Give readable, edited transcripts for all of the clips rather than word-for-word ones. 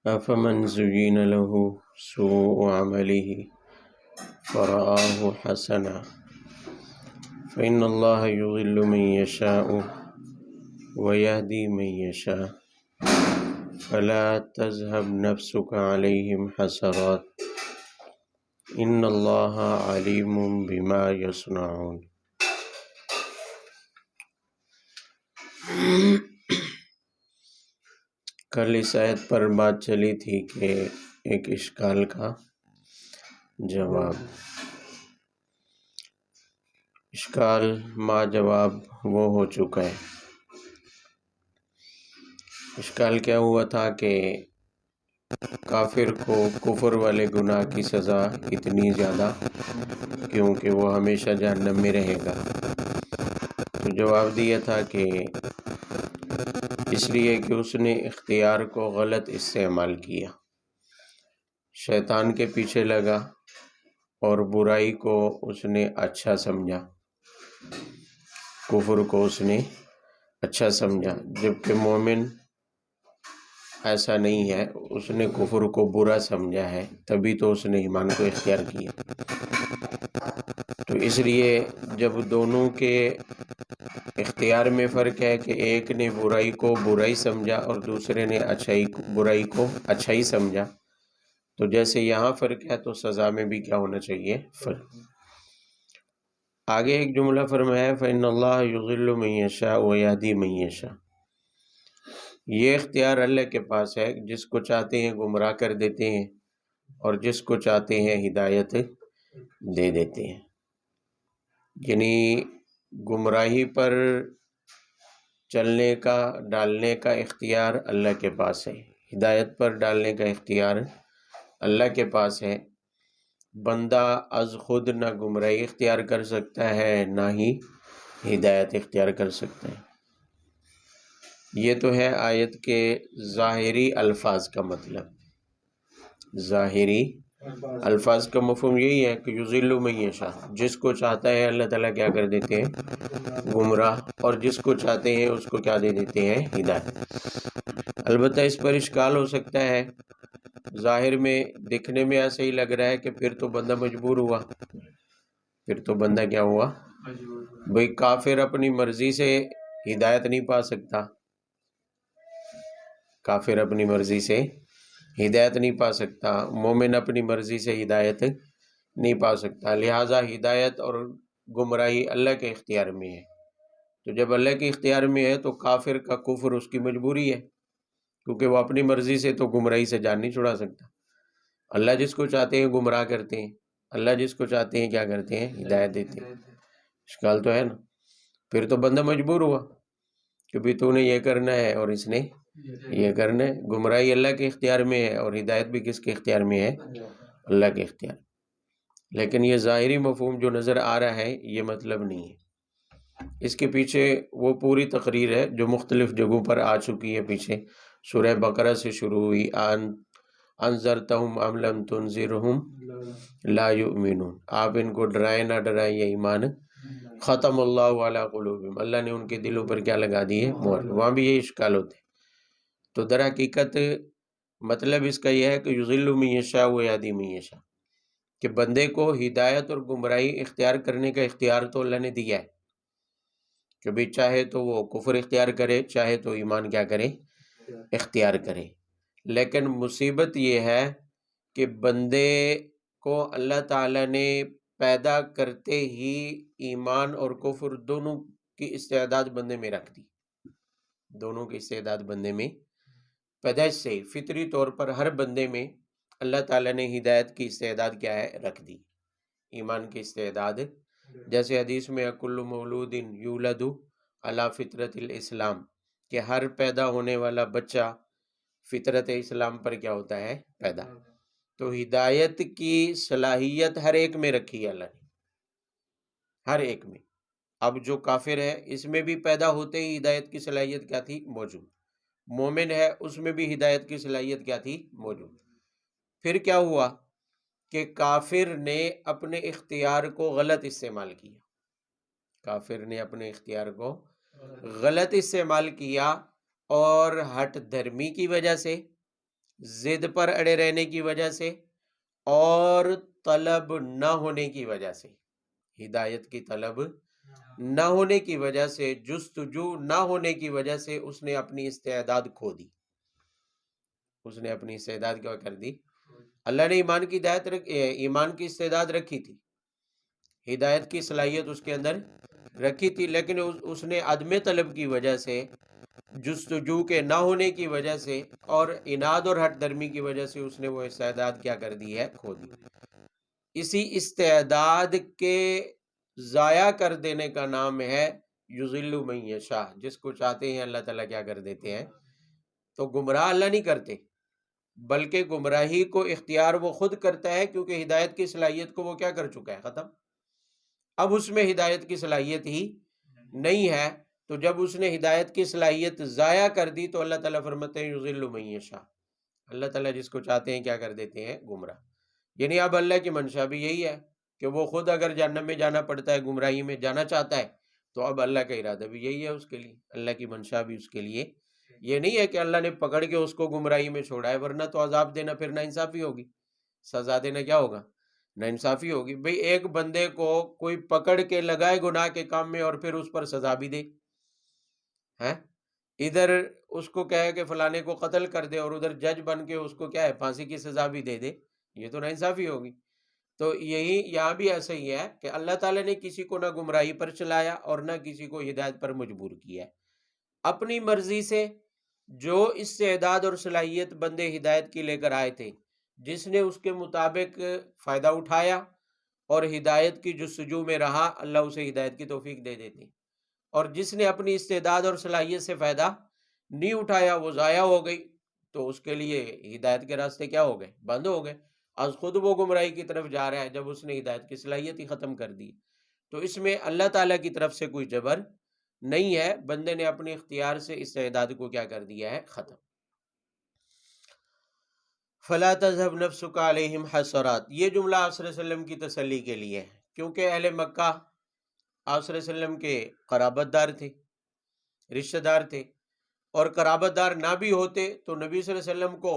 أفمن زين له سوء عمله فرآه حسنا فإن الله يضل من يشاء ويهدي من يشاء فلا تذهب نفسك عليهم حسرات إن الله عليم بما يصنعون۔ کل اس آیت پر بات چلی تھی کہ ایک اشکال کا جواب، اشکال ما جواب وہ ہو چکا ہے۔ اشکال کیا ہوا تھا کہ کافر کو کفر والے گناہ کی سزا اتنی زیادہ کیونکہ وہ ہمیشہ جہنم میں رہے گا۔ تو جواب دیا تھا کہ اس لیے کہ اس نے اختیار کو غلط استعمال کیا، شیطان کے پیچھے لگا اور برائی کو اس نے اچھا سمجھا، کفر کو اس نے اچھا سمجھا، جبکہ مومن ایسا نہیں ہے، اس نے کفر کو برا سمجھا ہے، تبھی تو اس نے ایمان کو اختیار کیا۔ تو اس لیے جب دونوں کے اختیار میں فرق ہے کہ ایک نے برائی کو برائی سمجھا اور دوسرے نے برائی کو اچھائی سمجھا، تو جیسے یہاں فرق ہے تو سزا میں بھی کیا ہونا چاہیے، فرق۔ آگے ایک جملہ فرمایا فَإِنَّ اللَّهَ يُضِلُّ مَن يَشَاءُ وَيَهْدِي مَن يَشَاءُ۔ یہ اختیار اللہ کے پاس ہے، جس کو چاہتے ہیں گمراہ کر دیتے ہیں اور جس کو چاہتے ہیں ہدایت دے دیتے ہیں۔ یعنی گمراہی پر چلنے کا ڈالنے کا اختیار اللہ کے پاس ہے، ہدایت پر ڈالنے کا اختیار اللہ کے پاس ہے۔ بندہ از خود نہ گمراہی اختیار کر سکتا ہے نہ ہی ہدایت اختیار کر سکتا ہے۔ یہ تو ہے آیت کے ظاہری الفاظ کا مطلب۔ ظاہری الفاظ کا مفہوم یہی ہے کہ یضل من یشاء، جس کو چاہتا ہے اللہ تعالیٰ کیا کر دیتے ہیں، گمراہ، اور جس کو چاہتے ہیں اس کو کیا دے دیتے ہیں، ہدایت۔ البتہ اس پر اشکال ہو سکتا ہے، ظاہر میں دکھنے میں ایسا ہی لگ رہا ہے کہ پھر تو بندہ مجبور ہوا، پھر تو بندہ کیا ہوا، بھئی کافر اپنی مرضی سے ہدایت نہیں پا سکتا، کافر اپنی مرضی سے ہدایت نہیں پا سکتا، مومن اپنی مرضی سے ہدایت نہیں پا سکتا، لہٰذا ہدایت اور گمراہی اللہ کے اختیار میں ہے۔ تو جب اللہ کے اختیار میں ہے تو کافر کا کفر اس کی مجبوری ہے، کیونکہ وہ اپنی مرضی سے تو گمراہی سے جان نہیں چھڑا سکتا۔ اللہ جس کو چاہتے ہیں گمراہ کرتے ہیں، اللہ جس کو چاہتے ہیں کیا کرتے ہیں، ہدایت دیتے ہیں۔ اشکال تو ہے نا، پھر تو بندہ مجبور ہوا کہ بھی تو نے یہ کرنا ہے اور اس نے یہ کرنا ہے۔ گمراہی اللہ کے اختیار میں ہے اور ہدایت بھی کس کے اختیار میں ہے، اللہ کے اختیار۔ لیکن یہ ظاہری مفہوم جو نظر آ رہا ہے یہ مطلب نہیں ہے، اس کے پیچھے وہ پوری تقریر ہے جو مختلف جگہوں پر آ چکی ہے پیچھے، سورہ بقرہ سے شروع ہوئی، انذرتہم ام لم تنذرہم لا یؤمنون، آپ ان کو ڈرائیں نہ ڈرائیں یہ ایمان، ختم اللہ علی قلوبہم، اللہ نے ان کے دلوں پر کیا لگا دی ہے، مہر۔ وہاں بھی یہ اشکال ہوتے ہیں۔ تو در حقیقت مطلب اس کا یہ ہے کہ یضل من یشاء ویہدی من یشاء، کہ بندے کو ہدایت اور گمراہی اختیار کرنے کا اختیار تو اللہ نے دیا ہے کہ بھی چاہے تو وہ کفر اختیار کرے، چاہے تو ایمان کیا کرے، اختیار کرے۔ لیکن مصیبت یہ ہے کہ بندے کو اللہ تعالیٰ نے پیدا کرتے ہی ایمان اور کفر دونوں کی استعداد بندے میں رکھ دی، دونوں کی استعداد بندے میں پیدائش سے فطری طور پر ہر بندے میں اللہ تعالیٰ نے ہدایت کی استعداد کیا ہے، رکھ دی، ایمان کی استعداد۔ جیسے حدیث میں کل مولود یولد علی فطرت الاسلام، کہ ہر پیدا ہونے والا بچہ فطرت اسلام پر کیا ہوتا ہے، پیدا۔ تو ہدایت کی صلاحیت ہر ایک میں رکھی ہے اللہ نے، ہر ایک میں۔ اب جو کافر ہے اس میں بھی پیدا ہوتے ہی ہدایت کی صلاحیت کیا تھی، موجود۔ مومن ہے اس میں بھی ہدایت کی صلاحیت کیا تھی، موجود۔ پھر کیا ہوا کہ کافر نے اپنے اختیار کو غلط استعمال کیا، کافر نے اپنے اختیار کو غلط استعمال کیا، اور ہٹ دھرمی کی وجہ سے، ضد پر اڑے رہنے کی وجہ سے اور طلب نہ ہونے کی وجہ سے، ہدایت کی طلب نہ ہونے کی وجہ سے، جستجو نہ ہونے کی وجہ سے اس نے اپنی استعداد کھو دی، اس نے اپنی استعداد کیا کر دی؟ اللہ نے ایمان کی ایمان کی استعداد رکھی تھی، ہدایت کی صلاحیت اس کے اندر رکھی تھی، لیکن اس نے عدم طلب کی وجہ سے، جستجو کے نہ ہونے کی وجہ سے اور اناد اور ہٹ درمی کی وجہ سے اس نے وہ استعداد کیا کر دی ہے؟ کھو دی۔ اسی استعداد کے ضائع کر دینے کا نام ہے یضل من یشاء، جس کو چاہتے ہیں اللہ تعالیٰ کیا کر دیتے ہیں؟ تو گمراہ اللہ نہیں کرتے، بلکہ گمراہی کو اختیار وہ خود کرتا ہے، کیونکہ ہدایت کی صلاحیت کو وہ کیا کر چکا ہے؟ ختم۔ اب اس میں ہدایت کی صلاحیت ہی نہیں ہے، تو جب اس نے ہدایت کی صلاحیت ضائع کر دی تو اللہ تعالیٰ فرماتے ہیں یضل من یشاء، اللہ تعالیٰ جس کو چاہتے ہیں کیا کر دیتے ہیں؟ گمراہ۔ یعنی اب اللہ کی منشا بھی یہی ہے کہ وہ خود اگر جہنم میں جانا پڑتا ہے، گمراہی میں جانا چاہتا ہے، تو اب اللہ کا ارادہ بھی یہی ہے اس کے لیے، اللہ کی منشا بھی اس کے لیے یہ نہیں ہے کہ اللہ نے پکڑ کے اس کو گمراہی میں چھوڑا ہے، ورنہ تو عذاب دینا پھر ناانصافی ہوگی، سزا دینا کیا ہوگا؟ ناانصافی ہوگی۔ بھئی ایک بندے کو کوئی پکڑ کے لگائے گناہ کے کام میں اور پھر اس پر سزا بھی دے، ہیں ادھر اس کو کہے کہ فلانے کو قتل کر دے اور ادھر جج بن کے اس کو کیا ہے؟ پھانسی کی سزا بھی دے دے، یہ تو ناانصافی ہوگی۔ تو یہی یہاں بھی ایسا ہی ہے کہ اللہ تعالیٰ نے کسی کو نہ گمراہی پر چلایا اور نہ کسی کو ہدایت پر مجبور کیا ہے، اپنی مرضی سے جو استعداد اور صلاحیت بندے ہدایت کی لے کر آئے تھے، جس نے اس کے مطابق فائدہ اٹھایا اور ہدایت کی جستجو میں رہا، اللہ اسے ہدایت کی توفیق دے دیتے، اور جس نے اپنی استعداد اور صلاحیت سے فائدہ نہیں اٹھایا، وہ ضائع ہو گئی، تو اس کے لیے ہدایت کے راستے کیا ہو گئے؟ بند ہو گئے، از خود وہ گمراہی کی طرف جا رہا ہے جب اس نے ہدایت کی صلاحیت ہی ختم کر دی۔ تو اس میں اللہ تعالیٰ کی طرف سے کوئی جبر نہیں ہے، بندے نے اپنے اختیار سے استعداد کو کیا کر دیا ہے؟ ختم۔ فلا تذهب نفسك علیہم حسرات، یہ جملہ آپ صلی اللہ علیہ وسلم کی تسلی کے لیے ہے، کیونکہ اہل مکہ آپ صلی اللہ علیہ وسلم کے قرابت دار تھے، رشتہ دار تھے، اور قرابت دار نہ بھی ہوتے تو نبی صلی اللہ علیہ وسلم کو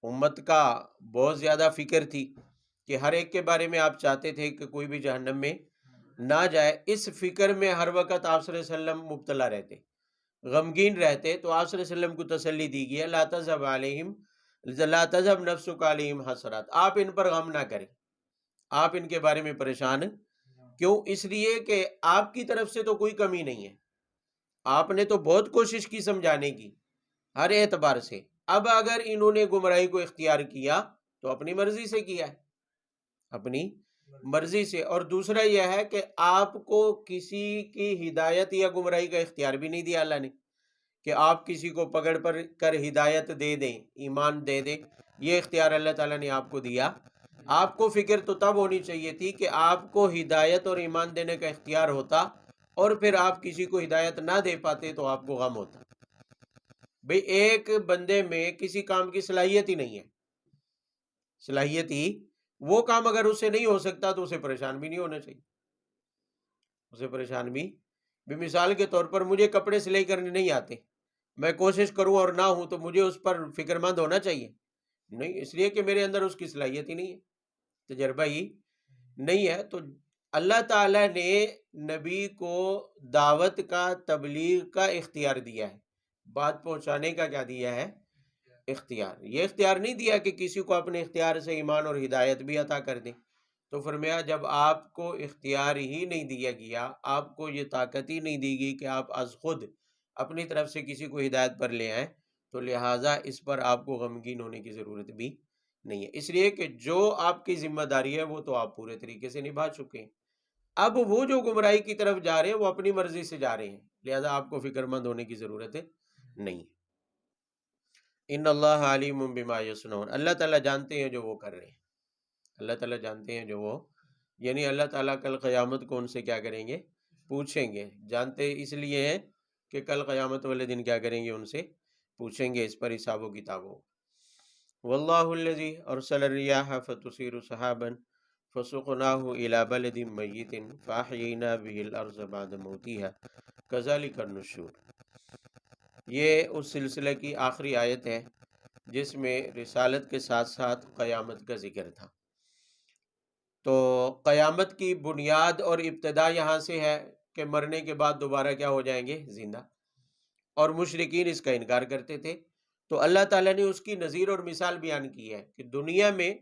امت کا بہت زیادہ فکر تھی کہ ہر ایک کے بارے میں آپ چاہتے تھے کہ کوئی بھی جہنم میں نہ جائے، اس فکر میں ہر وقت آپ صلی اللہ علیہ وسلم مبتلا رہتے، غمگین رہتے، تو آپ صلی اللہ علیہ وسلم کو تسلی دی گئی لا تذهب علیہم، لا تذهب نفسک علیہم حسرات، آپ ان پر غم نہ کریں، آپ ان کے بارے میں پریشان کیوں؟ اس لیے کہ آپ کی طرف سے تو کوئی کمی نہیں ہے، آپ نے تو بہت کوشش کی سمجھانے کی ہر اعتبار سے، اب اگر انہوں نے گمراہی کو اختیار کیا تو اپنی مرضی سے کیا ہے، اپنی مرضی سے، اور دوسرا یہ ہے کہ آپ کو کسی کی ہدایت یا گمراہی کا اختیار بھی نہیں دیا اللہ نے کہ آپ کسی کو پکڑ پر کر ہدایت دے دیں، ایمان دے دیں، یہ اختیار اللہ تعالیٰ نے آپ کو دیا۔ آپ کو فکر تو تب ہونی چاہیے تھی کہ آپ کو ہدایت اور ایمان دینے کا اختیار ہوتا اور پھر آپ کسی کو ہدایت نہ دے پاتے تو آپ کو غم ہوتا۔ بھئی ایک بندے میں کسی کام کی صلاحیت ہی نہیں ہے، صلاحیت ہی وہ کام اگر اسے نہیں ہو سکتا تو اسے پریشان بھی نہیں ہونا چاہیے، اسے پریشان بھی مثال کے طور پر مجھے کپڑے سلائی کرنے نہیں آتے، میں کوشش کروں اور نہ ہوں تو مجھے اس پر فکر مند ہونا چاہیے؟ نہیں، اس لیے کہ میرے اندر اس کی صلاحیت ہی نہیں ہے، تجربہ ہی نہیں ہے۔ تو اللہ تعالیٰ نے نبی کو دعوت کا، تبلیغ کا اختیار دیا ہے، بات پہنچانے کا کیا دیا ہے؟ اختیار۔ یہ اختیار نہیں دیا کہ کسی کو اپنے اختیار سے ایمان اور ہدایت بھی عطا کر دیں، تو فرمایا جب آپ کو اختیار ہی نہیں دیا گیا، آپ کو یہ طاقت ہی نہیں دی گئی کہ آپ از خود اپنی طرف سے کسی کو ہدایت پر لے آئیں، تو لہٰذا اس پر آپ کو غمگین ہونے کی ضرورت بھی نہیں ہے، اس لیے کہ جو آپ کی ذمہ داری ہے وہ تو آپ پورے طریقے سے نبھا چکے ہیں۔ اب وہ جو گمراہی کی طرف جا رہے ہیں وہ اپنی مرضی سے جا رہے ہیں، لہٰذا آپ کو فکر مند ہونے کی ضرورت نہیں ہے۔ ان اللہ علیم بما یصنعون، اللہ تعالیٰ جانتے ہیں جو وہ کر رہے ہیں، اللہ تعالیٰ جانتے ہیں جو وہ، یعنی اللہ تعالیٰ کل قیامت کو ان سے کیا کریں گے؟ پوچھیں گے، جانتے اس لیے ہیں کہ کل قیامت والے دن کیا کریں گے؟ ان سے پوچھیں گے، اس پر حساب و کتاب ہو۔ واللہ الذی ارسل الریاح فتثیر سحابا فسقناہ الی بلد میت فاحیینا به الارض بعد موتها کذلک النشور، یہ اس سلسلے کی آخری آیت ہے جس میں رسالت کے ساتھ ساتھ قیامت کا ذکر تھا۔ تو قیامت کی بنیاد اور ابتدا یہاں سے ہے کہ مرنے کے بعد دوبارہ کیا ہو جائیں گے؟ زندہ۔ اور مشرکین اس کا انکار کرتے تھے، تو اللہ تعالیٰ نے اس کی نظیر اور مثال بیان کی ہے کہ دنیا میں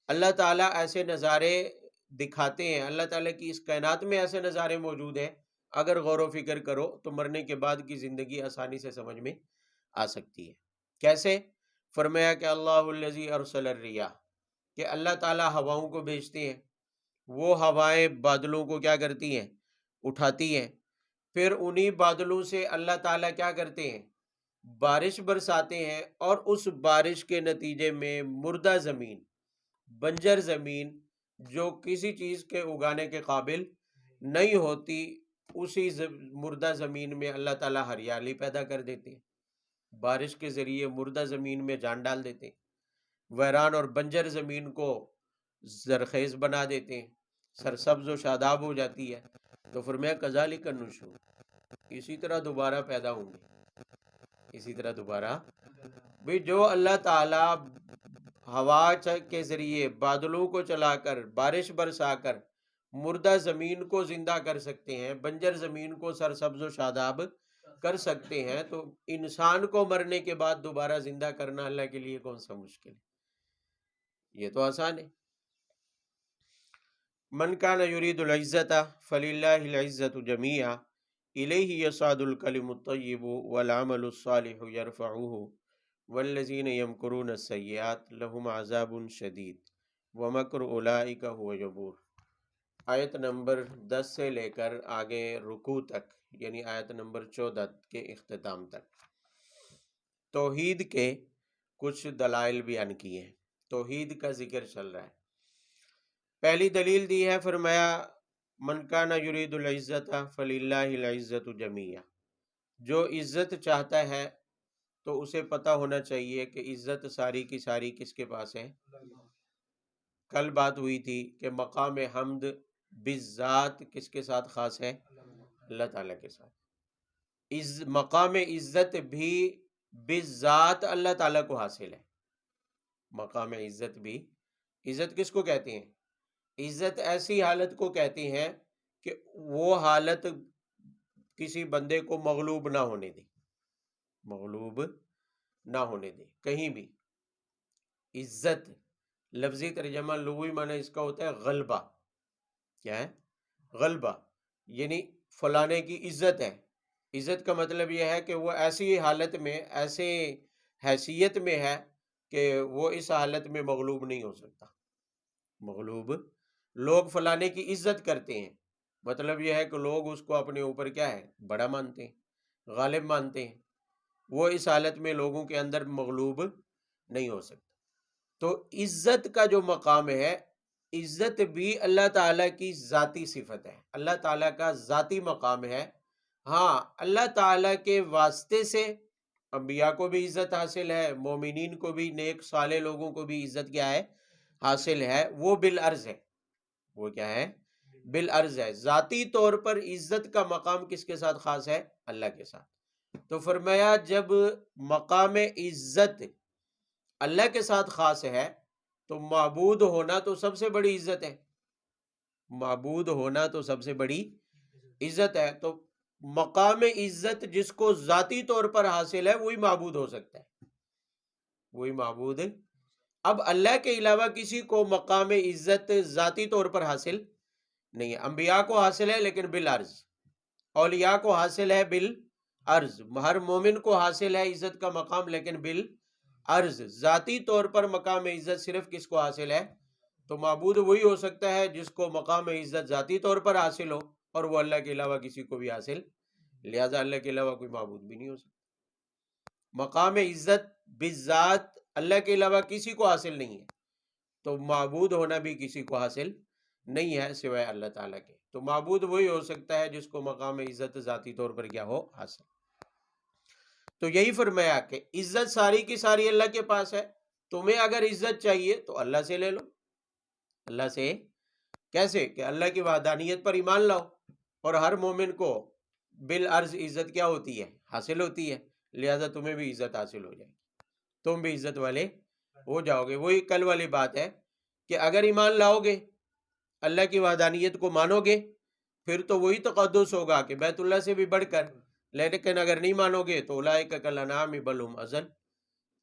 اللہ تعالیٰ ایسے نظارے دکھاتے ہیں، اللہ تعالیٰ کی اس کائنات میں ایسے نظارے موجود ہیں، اگر غور و فکر کرو تو مرنے کے بعد کی زندگی آسانی سے سمجھ میں آ سکتی ہے۔ کیسے؟ فرمایا کہ اللہ الذی ارسل الریاح، کہ اللہ تعالیٰ ہواؤں کو بھیجتے ہیں، وہ ہوائیں بادلوں کو کیا کرتی ہیں؟ اٹھاتی ہیں، پھر انہی بادلوں سے اللہ تعالیٰ کیا کرتے ہیں؟ بارش برساتے ہیں، اور اس بارش کے نتیجے میں مردہ زمین، بنجر زمین جو کسی چیز کے اگانے کے قابل نہیں ہوتی، اسی مردہ زمین میں اللہ تعالیٰ ہریالی پیدا کر دیتے ہیں، بارش کے ذریعے مردہ زمین میں جان ڈال دیتے ہیں، ویران اور بنجر زمین کو زرخیز بنا دیتے ہیں، سرسبز و شاداب ہو جاتی ہے۔ تو فرمایا کذالک النشور، اسی طرح دوبارہ پیدا ہوں گے، اسی طرح دوبارہ بھی جو اللہ تعالیٰ ہوا کے ذریعے بادلوں کو چلا کر بارش برسا کر مردہ زمین کو زندہ کر سکتے ہیں، بنجر زمین کو سرسبز و شاداب کر سکتے ہیں، تو انسان کو مرنے کے بعد دوبارہ زندہ کرنا اللہ کے لیے کون سا مشکل ہے؟ یہ تو آسان ہے۔ من کان یرید العزت فللہ العزت جمیعا الیہ یصعد الکلم الطیب والعمل الصالح یرفعہ والذین یمکرون السیئات لہم عذاب شدید ومکر اولئک هو یبور۔ آیت نمبر 10 سے لے کر آگے رکوع تک، یعنی آیت نمبر 14 کے اختتام تک توحید کے کچھ دلائل بیان کیے ہیں، توحید کا ذکر چل رہا ہے۔ پہلی دلیل دی ہے، فرمایا من کان یرید العزت فللہ العزت جمیعا، جو عزت چاہتا ہے تو اسے پتہ ہونا چاہیے کہ عزت ساری کی ساری کس کے پاس ہے؟ کل بات ہوئی تھی کہ مقام حمد بالذات کس کے ساتھ خاص ہے؟ اللہ تعالیٰ کے ساتھ۔ مقام عزت بھی بالذات اللہ تعالیٰ کو حاصل ہے۔ مقام عزت بھی، عزت کس کو کہتے ہیں؟ عزت ایسی حالت کو کہتے ہیں کہ وہ حالت کسی بندے کو مغلوب نہ ہونے دے، مغلوب نہ ہونے دے کہیں بھی۔ عزت لفظی ترجمہ لغوی معنی اس کا ہوتا ہے غلبہ۔ کیا ہے؟ غلبہ، یعنی فلانے کی عزت ہے۔ عزت کا مطلب یہ ہے کہ وہ ایسی حالت میں، ایسے حیثیت میں ہے کہ وہ اس حالت میں مغلوب نہیں ہو سکتا۔ مغلوب، لوگ فلانے کی عزت کرتے ہیں، مطلب یہ ہے کہ لوگ اس کو اپنے اوپر کیا ہے؟ بڑا مانتے ہیں، غالب مانتے ہیں، وہ اس حالت میں لوگوں کے اندر مغلوب نہیں ہو سکتا۔ تو عزت کا جو مقام ہے، عزت بھی اللہ تعالیٰ کی ذاتی صفت ہے، اللہ تعالیٰ کا ذاتی مقام ہے۔ ہاں، اللہ تعالیٰ کے واسطے سے انبیاء کو بھی عزت حاصل ہے، مومنین کو بھی، نیک صالح لوگوں کو بھی عزت کیا ہے؟ حاصل ہے، وہ بالعرض ہے۔ وہ کیا ہے؟ بالعرض ہے۔ ذاتی طور پر عزت کا مقام کس کے ساتھ خاص ہے؟ اللہ کے ساتھ۔ تو فرمایا جب مقام عزت اللہ کے ساتھ خاص ہے تو معبود ہونا تو سب سے بڑی عزت ہے، معبود ہونا تو سب سے بڑی عزت ہے۔ تو مقام عزت جس کو ذاتی طور پر حاصل ہے وہی معبود ہو سکتا ہے، وہی معبود۔ اب اللہ کے علاوہ کسی کو مقام عزت ذاتی طور پر حاصل نہیں ہے۔ انبیاء کو حاصل ہے لیکن بالعرض، اولیاء کو حاصل ہے بالعرض، ہر مومن کو حاصل ہے عزت کا مقام لیکن بالعرض۔ ذاتی طور پر مقام عزت صرف کس کو حاصل ہے؟ تو معبود وہی ہو سکتا ہے جس کو مقام عزت ذاتی طور پر حاصل ہو، اور وہ اللہ کے علاوہ کسی کو بھی حاصل، لہذا اللہ کے علاوہ کوئی معبود بھی نہیں ہو سکتا۔ مقام عزت بالذات اللہ کے علاوہ کسی کو حاصل نہیں ہے، تو معبود ہونا بھی کسی کو حاصل نہیں ہے سوائے اللہ تعالیٰ کے۔ تو معبود وہی ہو سکتا ہے جس کو مقام عزت ذاتی طور پر کیا ہو؟ حاصل۔ تو یہی فرمایا کہ عزت ساری کی ساری اللہ کے پاس ہے، تمہیں اگر عزت چاہیے تو اللہ سے لے لو۔ اللہ سے کیسے؟ کہ اللہ کی وحدانیت پر ایمان لاؤ، اور ہر مومن کو بالعرض عزت کیا ہوتی ہے؟ حاصل ہوتی ہے، لہذا تمہیں بھی عزت حاصل ہو جائے گی۔ تم بھی عزت والے ہو جاؤ گے۔ وہی کل والی بات ہے کہ اگر ایمان لاؤ گے، اللہ کی وحدانیت کو مانو گے، پھر تو وہی تقدس ہوگا کہ بیت اللہ سے بھی بڑھ کر، لیکن اگر نہیں مانو گے تو اولئک کالانعام بل هم اضل،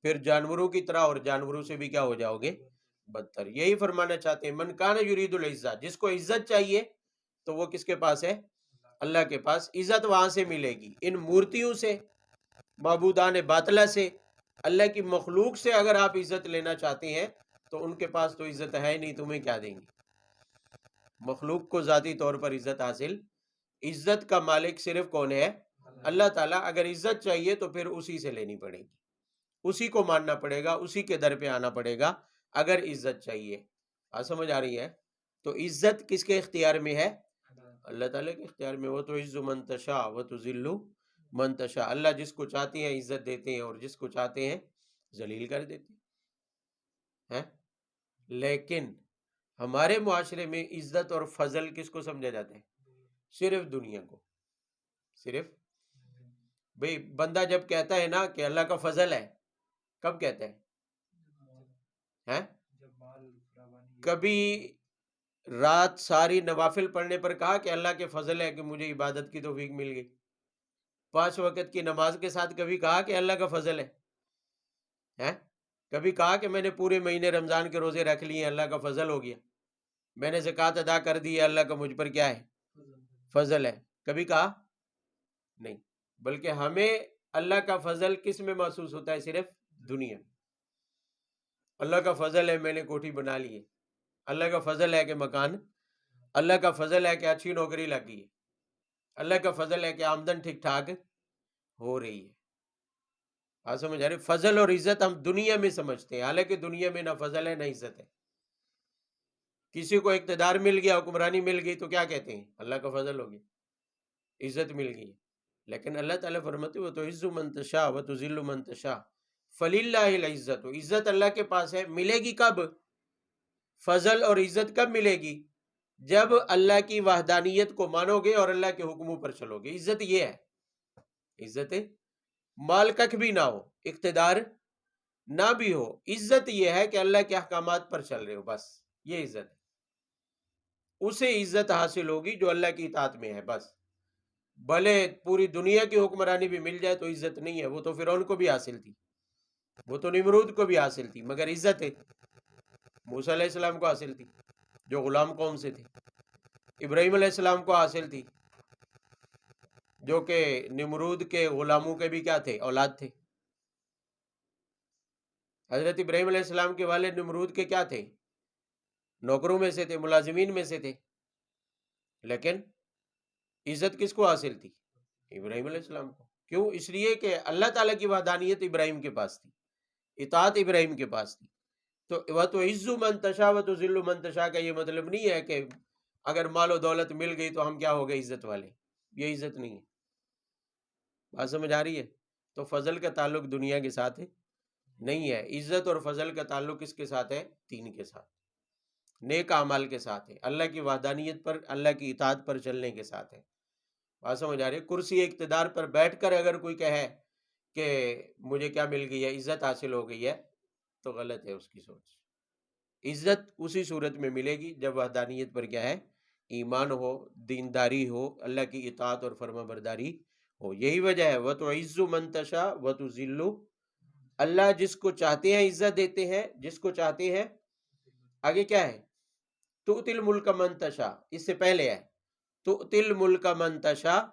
پھر جانوروں کی طرح اور جانوروں سے بھی کیا ہو جاؤ گے؟ بدتر۔ یہی فرمانا چاہتے ہیں من کان یرید العزہ، جس کو عزت چاہیے تو وہ کس کے پاس ہے؟ اللہ کے پاس۔ عزت وہاں سے ملے گی، ان مورتیوں سے، معبودان باطلہ سے، اللہ کی مخلوق سے اگر آپ عزت لینا چاہتے ہیں تو ان کے پاس تو عزت ہے نہیں، تمہیں کیا دیں گے؟ مخلوق کو ذاتی طور پر عزت حاصل، عزت کا مالک صرف کون ہے؟ اللہ تعالیٰ۔ اگر عزت چاہیے تو پھر اسی سے لینی پڑے گی، اسی کو ماننا پڑے گا، اسی کے در پہ آنا پڑے گا اگر عزت چاہیے۔ بات سمجھ آ رہی ہے؟ تو عزت کس کے اختیار میں ہے؟ اللہ تعالیٰ کے اختیار میں۔ وہ تو عز من تشاء و تذل من تشاء، اللہ جس کو چاہتے ہیں عزت دیتے ہیں اور جس کو چاہتے ہیں ذلیل کر دیتے ہیں۔ لیکن ہمارے معاشرے میں عزت اور فضل کس کو سمجھا جاتا ہے؟ صرف دنیا کو۔ صرف بھئی بندہ جب کہتا ہے نا کہ اللہ کا فضل ہے، کب کہتا ہے؟ کبھی رات ساری نوافل پڑھنے پر کہا کہ اللہ کے فضل ہے کہ مجھے عبادت کی توفیق مل گئی؟ 5 وقت کی نماز کے ساتھ کبھی کہا کہ اللہ کا فضل ہے؟ کبھی کہا کہ میں نے پورے مہینے رمضان کے روزے رکھ لیے، اللہ کا فضل ہو گیا، میں نے زکوٰۃ ادا کر دی ہے، اللہ کا مجھ پر کیا ہے؟ فضل ہے۔ کبھی کہا نہیں، بلکہ ہمیں اللہ کا فضل کس میں محسوس ہوتا ہے؟ صرف دنیا میں۔ اللہ کا فضل ہے میں نے کوٹھی بنا لی ہے، اللہ کا فضل ہے کہ مکان، اللہ کا فضل ہے کہ اچھی نوکری لگ گئی ہے، اللہ کا فضل ہے کہ آمدن ٹھیک ٹھاک ہو رہی ہے۔ آپ سمجھ آ رہے؟ فضل اور عزت ہم دنیا میں سمجھتے ہیں، حالانکہ دنیا میں نہ فضل ہے نہ عزت ہے۔ کسی کو اقتدار مل گیا، حکمرانی مل گئی تو کیا کہتے ہیں؟ اللہ کا فضل ہو گیا، عزت مل گئی۔ لیکن اللہ تعالیٰ فرماتے وہ تو عز من تشاء و تذل من تشاء فللہ العزت، عزت اللہ کے پاس ہے۔ ملے گی کب؟ فضل اور عزت کب ملے گی؟ جب اللہ کی وحدانیت کو مانو گے اور اللہ کے حکموں پر چلو گے۔ عزت یہ ہے، عزت مال کک بھی نہ ہو، اقتدار نہ بھی ہو، عزت یہ ہے کہ اللہ کے احکامات پر چل رہے ہو، بس یہ عزت ہے۔ اسے عزت حاصل ہوگی جو اللہ کی اطاعت میں ہے، بس۔ بھلے پوری دنیا کی حکمرانی بھی مل جائے تو عزت نہیں ہے۔ وہ تو فرعون کو بھی حاصل تھی، وہ تو نمرود کو بھی حاصل تھی، مگر عزت ہے موسیٰ علیہ السلام کو حاصل تھی جو غلام قوم سے تھے، ابراہیم علیہ السلام کو حاصل تھی جو کہ نمرود کے غلاموں کے بھی کیا تھے؟ اولاد تھے۔ حضرت ابراہیم علیہ السلام کے والد نمرود کے کیا تھے؟ نوکروں میں سے تھے، ملازمین میں سے تھے۔ لیکن عزت کس کو حاصل تھی؟ ابراہیم علیہ السلام کو۔ کیوں؟ اس لیے کہ اللہ تعالیٰ کی وحدانیت ابراہیم کے پاس تھی، اطاعت ابراہیم کے پاس تھی۔ تو وَتُعِزُّ مَن تَشَاءُ وَتُذِلُّ مَن تَشَاء کا یہ مطلب نہیں ہے کہ اگر مال و دولت مل گئی تو ہم کیا ہو گئے؟ عزت والے۔ یہ عزت نہیں ہے۔ بات سمجھ آ رہی ہے؟ تو فضل کا تعلق دنیا کے ساتھ نہیں ہے، عزت اور فضل کا تعلق کس کے ساتھ ہے؟ دین کے ساتھ، نیک اعمال کے ساتھ ہے، اللہ کی وحدانیت پر، اللہ کی اطاعت پر چلنے کے ساتھ ہے۔ بات سمجھ آ رہی ہے؟ کرسی اقتدار پر بیٹھ کر اگر کوئی کہے کہ مجھے کیا مل گئی ہے؟ عزت حاصل ہو گئی ہے، تو غلط ہے اس کی سوچ۔ عزت اسی صورت میں ملے گی جب وحدانیت پر کیا ہے؟ ایمان ہو، دینداری ہو، اللہ کی اطاعت اور فرما برداری ہو۔ یہی وجہ ہے وَتُعِزُّ مَن تَشَاءُ وَتُذِلُّ، اللہ جس کو چاہتے ہیں عزت دیتے ہیں، جس کو چاہتے ہیں آگے کیا ہے؟ تُؤْتِي الْمُلْكَ مَن تَشَاءُ، اس سے پہلے ہے تُؤْتِي الْمُلْكَ مَن تَشَاءُ،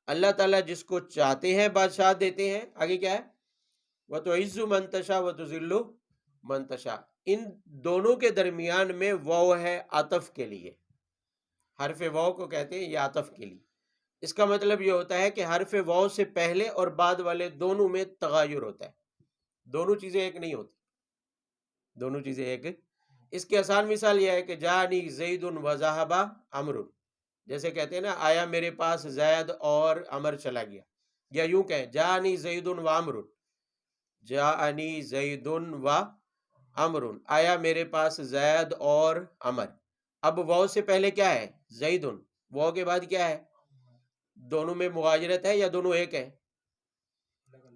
اللہ تعالیٰ جس کو چاہتے ہیں بادشاہ دیتے ہیں۔ آگے کیا ہے؟ وَتُعِزُّ مَن تَشَاءُ وَتُذِلُّ مَن تَشَاءُ۔ ان دونوں کے درمیان میں واو ہے عطف کے لیے، حرف واو کو کہتے ہیں یہ عطف کے لیے۔ اس کا مطلب یہ ہوتا ہے کہ حرف واو سے پہلے اور بعد والے دونوں میں تغیر ہوتا ہے، دونوں چیزیں ایک نہیں ہوتی، دونوں چیزیں ایک۔ اس کی آسان مثال یہ ہے کہ جانی زید و ذہب عمرو، جیسے کہتے ہیں نا آیا میرے پاس زید اور عمر چلا گیا، یا یوں کہیں جانی زید و عمرو، جانی زید و عمرو، آیا میرے پاس زید اور عمر۔ اب واو سے پہلے کیا ہے؟ زید، واو کے بعد کیا ہے؟ دونوں میں مغایرت ہے یا دونوں ایک ہے؟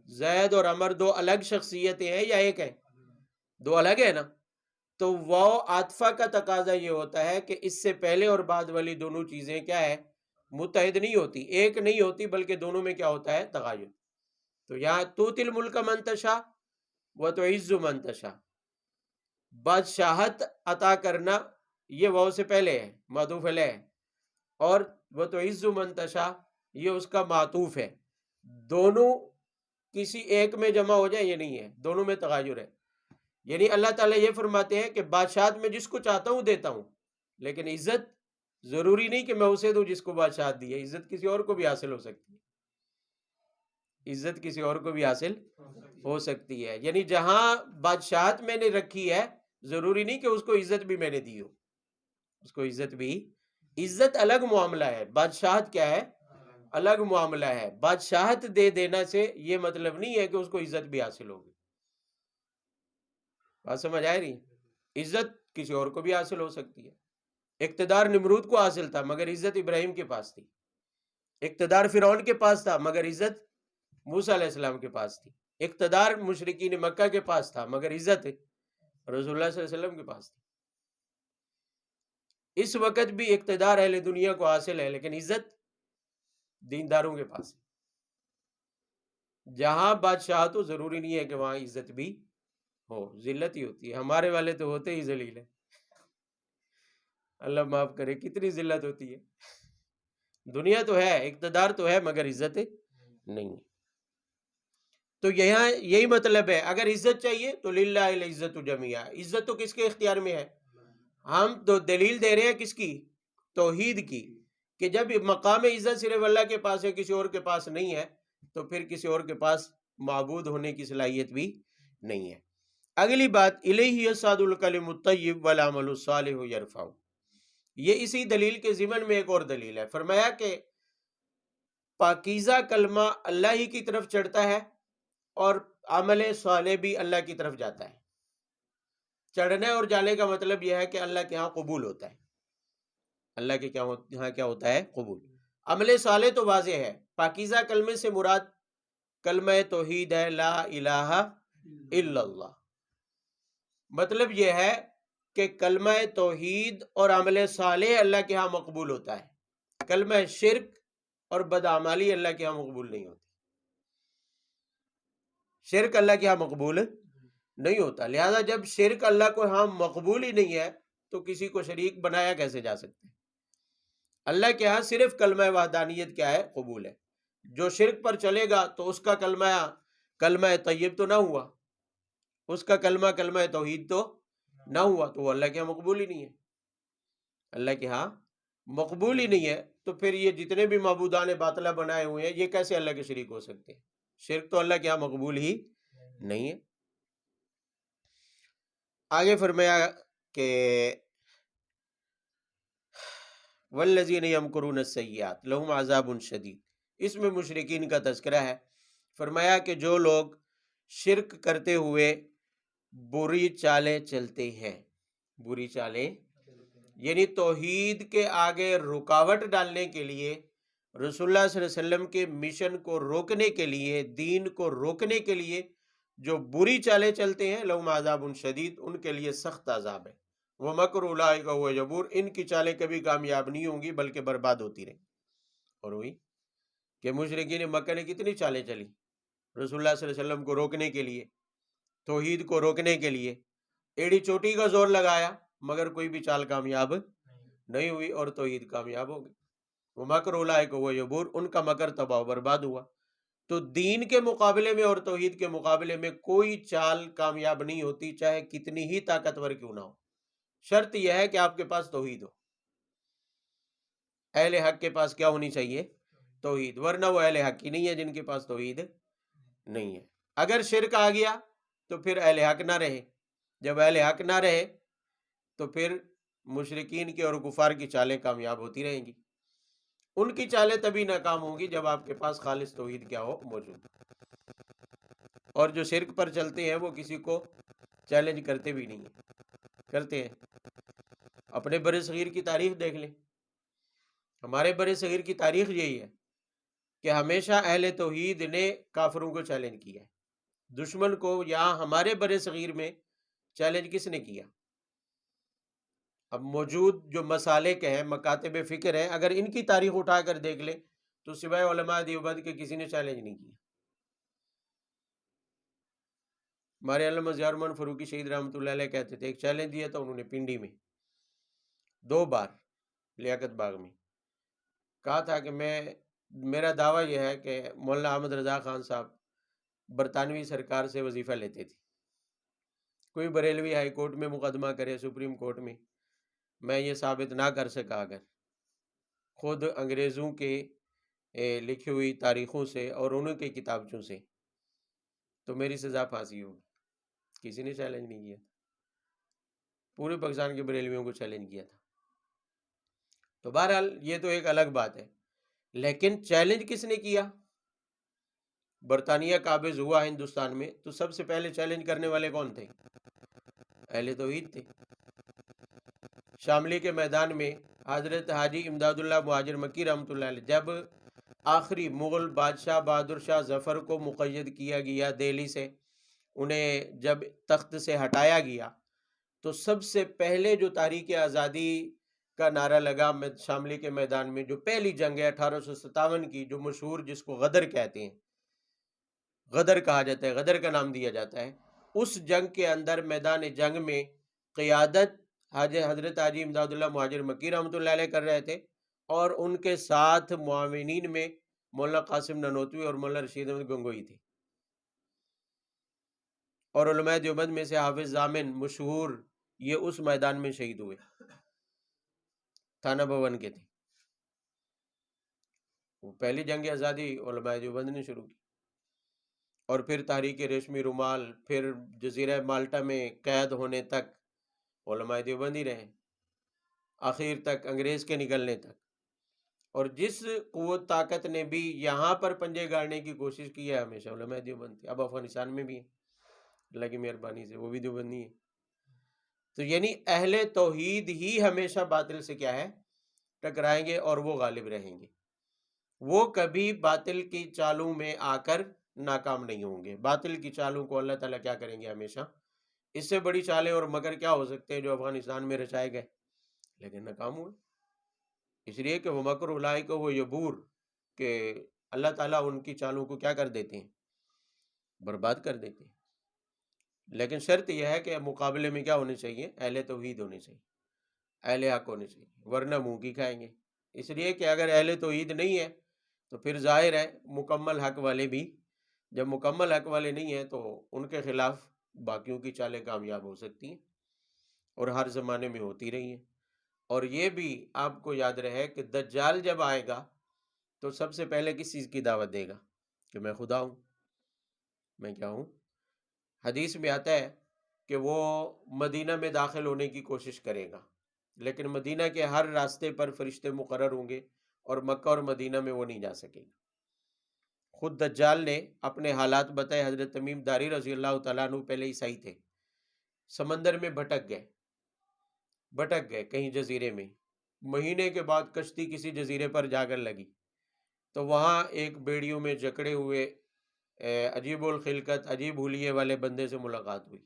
زید اور عمر دو الگ شخصیتیں ہیں یا ایک ہیں؟ دو الگ ہیں نا. تو واو عاطفہ کا تقاضا یہ ہوتا ہے کہ اس سے پہلے اور بعد والی دونوں چیزیں کیا ہے؟ متحد نہیں ہوتی، ایک نہیں ہوتی، بلکہ دونوں میں کیا ہوتا ہے؟ تغایر. تو یہاں توتی الملک من تشاء و تعز من تشاء، بادشاہت عطا کرنا یہ واو سے پہلے ہے، معطوف علیہ ہے، اور وہ تعز من تشاء یہ اس کا معطوف ہے. دونوں کسی ایک میں جمع ہو جائے یہ نہیں ہے، دونوں میں تغایر ہے. یعنی اللہ تعالیٰ یہ فرماتے ہیں کہ بادشاہت میں جس کو چاہتا ہوں دیتا ہوں، لیکن عزت ضروری نہیں کہ میں اسے دوں جس کو بادشاہت دی ہے، عزت کسی اور کو بھی حاصل ہو سکتی ہے، عزت کسی اور کو بھی حاصل ہو سکتی ہے. یعنی جہاں بادشاہت میں نے رکھی ہے ضروری نہیں کہ اس کو عزت بھی میں نے دی ہو، اس کو عزت بھی، عزت الگ معاملہ ہے، بادشاہت کیا ہے؟ الگ معاملہ ہے. بادشاہت دے دینا سے یہ مطلب نہیں ہے کہ اس کو عزت بھی حاصل ہوگی. بات سمجھ آئے رہی؟ عزت کسی اور کو بھی حاصل ہو سکتی ہے. اقتدار نمرود کو حاصل تھا مگر عزت ابراہیم کے پاس تھی. اقتدار فرعون کے پاس تھا مگر عزت موسیٰ علیہ السلام کے پاس تھی. اقتدار مشرکین مکہ کے پاس تھا مگر عزت رسول اللہ صلی اللہ علیہ وسلم کے پاس تھی. اس وقت بھی اقتدار اہل دنیا کو حاصل ہے لیکن عزت دینداروں کے پاس ہے. جہاں بادشاہ تو ضروری نہیں ہے کہ وہاں عزت بھی ہو، ذلت ہی ہوتی ہے. ہمارے والے تو ہوتے ہی ذلیل ہیں، اللہ معاف کرے، کتنی ذلت ہوتی ہے. دنیا تو ہے، اقتدار تو ہے مگر عزت نہیں ہے. تو یہاں یہی مطلب ہے، اگر عزت چاہیے تو للہ العزت جمیعا، عزت تو کس کے اختیار میں ہے؟ ہم تو دلیل دے رہے ہیں کس کی؟ توحید کی، کہ جب مقام عزت صرف اللہ کے پاس ہے، کسی اور کے پاس نہیں ہے، تو پھر کسی اور کے پاس معبود ہونے کی صلاحیت بھی نہیں ہے. اگلی بات، الیہ یصعد الکلم الطیب والعمل الصالح یرفعہ، یہ اسی دلیل کے ضمن میں ایک اور دلیل ہے. فرمایا کہ پاکیزہ کلمہ اللہ ہی کی طرف چڑھتا ہے اور عمل صالح بھی اللہ کی طرف جاتا ہے. چڑھنے اور جانے کا مطلب یہ ہے کہ اللہ کے ہاں قبول ہوتا ہے، اللہ کے یہاں کیا ہوتا ہے؟ قبول. عمل صالح تو واضح ہے، پاکیزہ کلمے سے مراد کلمہ توحید ہے، لا الہ الا اللہ. مطلب یہ ہے کہ کلمہ توحید اور عمل صالح اللہ کے ہاں مقبول ہوتا ہے، کلمہ شرک اور بدعمالی اللہ کے ہاں مقبول نہیں ہوتی. شرک اللہ کے ہاں مقبول نہیں ہوتا. لہذا جب شرک اللہ کو ہاں مقبول ہی نہیں ہے تو کسی کو شریک بنایا کیسے جا سکتے ہیں؟ اللہ کے ہاں صرف کلمہ وحدانیت کیا ہے؟ قبول ہے. جو شرک پر چلے گا تو اس کا کلمہ طیب تو نہ ہوا، اس کا کلمہ توحید تو نہ ہوا، تو وہ اللہ کے ہاں مقبول ہی نہیں ہے. اللہ کے ہاں مقبول ہی نہیں ہے تو پھر یہ جتنے بھی معبودان باطلہ بنائے ہوئے ہیں یہ کیسے اللہ کے شریک ہو سکتے ہیں؟ شرک تو اللہ کے ہاں مقبول ہی نہیں ہے. آگے فرمایا کہ والذین یمکرون السیئات لہم عذاب شدید، اس میں مشرکین کا تذکرہ ہے. فرمایا کہ جو لوگ شرک کرتے ہوئے بری چالیں چلتے ہیں، بری چالیں یعنی توحید کے آگے رکاوٹ ڈالنے کے لیے، رسول اللہ صلی اللہ علیہ وسلم کے مشن کو روکنے کے لیے، دین کو روکنے کے لیے جو بری چالیں چلتے ہیں، لہم عذاب شدید، ان کے لیے سخت عذاب ہے. وَمَكْرُ أُولَٰئِكَ هُوَ يَبُورُ، ان کی چالیں کبھی کامیاب نہیں ہوں گی بلکہ برباد ہوتی رہیں. اور وہی کہ مشرکین مکہ نے کتنی چالیں چلی رسول اللہ صلی اللہ علیہ وسلم کو روکنے کے لیے، توحید کو روکنے کے لیے، ایڑی چوٹی کا زور لگایا مگر کوئی بھی چال کامیاب نہیں ہوئی اور توحید کامیاب ہو گئی. وَمَكْرُ أُولَٰئِكَ هُوَ يَبُورُ، ان کا مکر تباہ و برباد ہوا. تو دین کے مقابلے میں اور توحید کے مقابلے میں کوئی چال کامیاب نہیں ہوتی، چاہے کتنی ہی طاقتور کیوں نہ ہو. شرط یہ ہے کہ آپ کے پاس توحید ہو. اہل حق کے پاس کیا ہونی چاہیے؟ توحید، ورنہ وہ اہل حق ہی نہیں ہے جن کے پاس توحید نہیں ہے. اگر شرک آ گیا تو پھر اہل حق نہ رہے، جب اہل حق نہ رہے تو پھر مشرکین کی اور کفار کی چالیں کامیاب ہوتی رہیں گی. ان کی چالیں تبھی ناکام ہوں گی جب آپ کے پاس خالص توحید کیا ہو؟ موجود. اور جو شرک پر چلتے ہیں وہ کسی کو چیلنج کرتے بھی نہیں ہیں، کرتے ہیں. اپنے برِ صغیر کی تاریخ دیکھ لیں، ہمارے برِ صغیر کی تاریخ یہی ہے کہ ہمیشہ اہل توحید نے کافروں کو چیلنج کیا ہے. دشمن کو یہاں ہمارے بر صغیر میں چیلنج کس نے کیا؟ اب موجود جو مسالک ہیں، مکاتب فکر ہیں، اگر ان کی تاریخ اٹھا کر دیکھ لیں تو سوائے علماء دیوبند کے کسی نے چیلنج نہیں کیا. ہمارے علامہ ضیاء الرحمن فاروقی شہید رحمۃ اللہ علیہ کہتے تھے، ایک چیلنج دیا تھا انہوں نے پنڈی میں 2 بار لیاقت باغ میں. کہا تھا کہ میرا دعویٰ یہ ہے کہ مولانا احمد رضا خان صاحب برطانوی سرکار سے وظیفہ لیتے تھے. کوئی بریلوی ہائی کورٹ میں مقدمہ کرے، سپریم کورٹ میں یہ ثابت نہ کر سکا اگر خود انگریزوں کے لکھی ہوئی تاریخوں سے اور انہوں کی کتابچوں سے، تو میری سزا پھانسی ہوگی. کسی نے چیلنج نہیں کیا. پورے پاکستان کے بریلویوں کو چیلنج کیا تھا. تو بہرحال یہ تو ایک الگ بات ہے، لیکن چیلنج کس نے کیا؟ برطانیہ قابض ہوا ہندوستان میں تو سب سے پہلے چیلنج کرنے والے کون تھے؟ اہل توحید تھے. شاملی کے میدان میں حضرت حاجی امداد اللہ مہاجر مکی رحمۃ اللہ علیہ جب آخری مغل بادشاہ بہادر شاہ ظفر کو مقید کیا گیا دہلی سے، انہیں جب تخت سے ہٹایا گیا تو سب سے پہلے جو تحریک آزادی کا نعرہ لگا شاملی کے میدان میں، جو پہلی جنگ ہے 1857 کی، جو مشہور جس کو غدر کہتے ہیں، غدر کہا جاتا ہے، غدر کا نام دیا جاتا ہے، اس جنگ کے اندر میدان جنگ میں قیادت حضرت حاجی امداد اللہ مہاجر مکی رحمۃ اللہ علیہ کر رہے تھے، اور ان کے ساتھ معاونین میں مولانا قاسم ننوتوی اور مولانا رشید احمد گنگوئی تھے. اور علماء دیوبند میں سے حافظ ضامن مشہور یہ اس میدان میں شہید ہوئے، تھانہ بھون کے تھے. وہ پہلی جنگ آزادی علماء دیوبند نے شروع کی، اور پھر تحریک ریشمی رومال، پھر جزیرہ مالٹا میں قید ہونے تک علماء دیوبند ہی رہے، آخر تک انگریز کے نکلنے تک. اور جس قوت طاقت نے بھی یہاں پر پنجے گاڑنے کی کوشش کی ہے ہمیشہ علماء دیوبند تھے. اب افغانستان میں بھی ہے، اللہ کی مہربانی سے وہ بھی دیوبندی ہے. تو یعنی اہل توحید ہی ہمیشہ باطل سے کیا ہے؟ ٹکرائیں گے اور وہ غالب رہیں گے. وہ کبھی باطل کی چالوں میں آ کر ناکام نہیں ہوں گے. باطل کی چالوں کو اللہ تعالیٰ کیا کریں گے ہمیشہ؟ اس سے بڑی چالیں اور مگر کیا ہو سکتے ہیں جو افغانستان میں رچائے گئے لیکن ناکام ہوئے. اس لیے کہ وہ مکر اولئک وہ یبور، کہ اللہ تعالیٰ ان کی چالوں کو کیا کر دیتے ہیں؟ برباد کر دیتے ہیں. لیکن شرط یہ ہے کہ مقابلے میں کیا ہونے چاہیے؟ اہل توحید ہونے چاہیے، اہل حق ہونے چاہیے، ورنہ منہ کی کھائیں گے. اس لیے کہ اگر اہل توحید نہیں ہے تو پھر ظاہر ہے مکمل حق والے بھی، جب مکمل حق والے نہیں ہیں تو ان کے خلاف باقیوں کی چالیں کامیاب ہو سکتی ہیں، اور ہر زمانے میں ہوتی رہی ہیں. اور یہ بھی آپ کو یاد رہے کہ دجال جب آئے گا تو سب سے پہلے کس چیز کی دعوت دے گا؟ کہ میں خدا ہوں، میں کیا ہوں. حدیث میں آتا ہے کہ وہ مدینہ میں داخل ہونے کی کوشش کرے گا، لیکن مدینہ کے ہر راستے پر فرشتے مقرر ہوں گے اور مکہ اور مدینہ میں وہ نہیں جا سکے گا. خود دجال نے اپنے حالات بتائے. حضرت تمیم داری رضی اللہ تعالیٰ عنہ پہلے عیسائی تھے، سمندر میں بھٹک گئے کہیں جزیرے میں. مہینے کے بعد کشتی کسی جزیرے پر جا کر لگی تو وہاں ایک بیڑیوں میں جکڑے ہوئے عجیب الخلقت، عجیب حلیے والے بندے سے ملاقات ہوئی.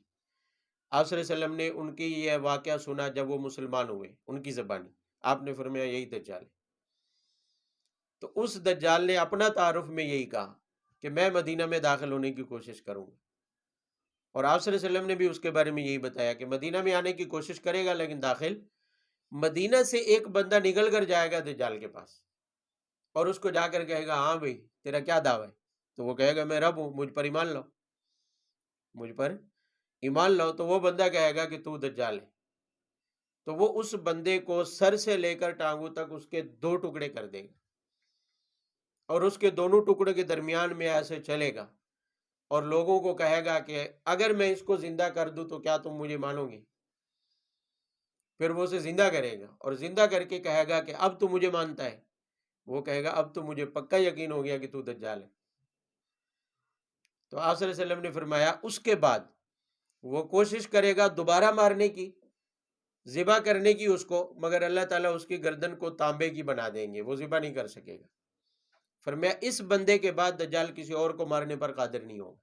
آپ صلی اللہ علیہ وسلم نے ان کی یہ واقعہ سنا جب وہ مسلمان ہوئے، ان کی زبانی. آپ نے فرمایا یہی دجال ہے. تو اس دجال نے اپنا تعارف میں یہی کہا کہ میں مدینہ میں داخل ہونے کی کوشش کروں گا، اور آپ صلی اللہ علیہ وسلم نے بھی اس کے بارے میں یہی بتایا کہ مدینہ میں آنے کی کوشش کرے گا لیکن داخل مدینہ سے ایک بندہ نکل کر جائے گا دجال کے پاس، اور اس کو جا کر کہے گا ہاں بھائی تیرا کیا دعویٰ ہے؟ تو وہ کہے گا میں رب ہوں، مجھ پر ایمان لاؤ، مجھ پر ایمان لاؤ. تو وہ بندہ کہے گا کہ تو دجال ہے. تو وہ اس بندے کو سر سے لے کر ٹانگوں تک اس کے 2 ٹکڑے کر دے گا، اور اس کے دونوں ٹکڑے کے درمیان میں ایسے چلے گا اور لوگوں کو کہے گا کہ اگر میں اس کو زندہ کر دوں تو کیا تم مجھے مانو گے؟ پھر وہ اسے زندہ کرے گا اور زندہ کر کے کہے گا کہ اب تو مجھے مانتا ہے. وہ کہے گا اب تو مجھے پکا یقین ہو گیا کہ تو دجال ہے. تو آپ صلی اللہ علیہ وسلم نے فرمایا اس کے بعد وہ کوشش کرے گا دوبارہ مارنے کی، ذبح کرنے کی اس کو، مگر اللہ تعالیٰ اس کی گردن کو تانبے کی بنا دیں گے، وہ ذبح نہیں کر سکے گا. فرمایا اس بندے کے بعد دجال کسی اور کو مارنے پر قادر نہیں ہوگا.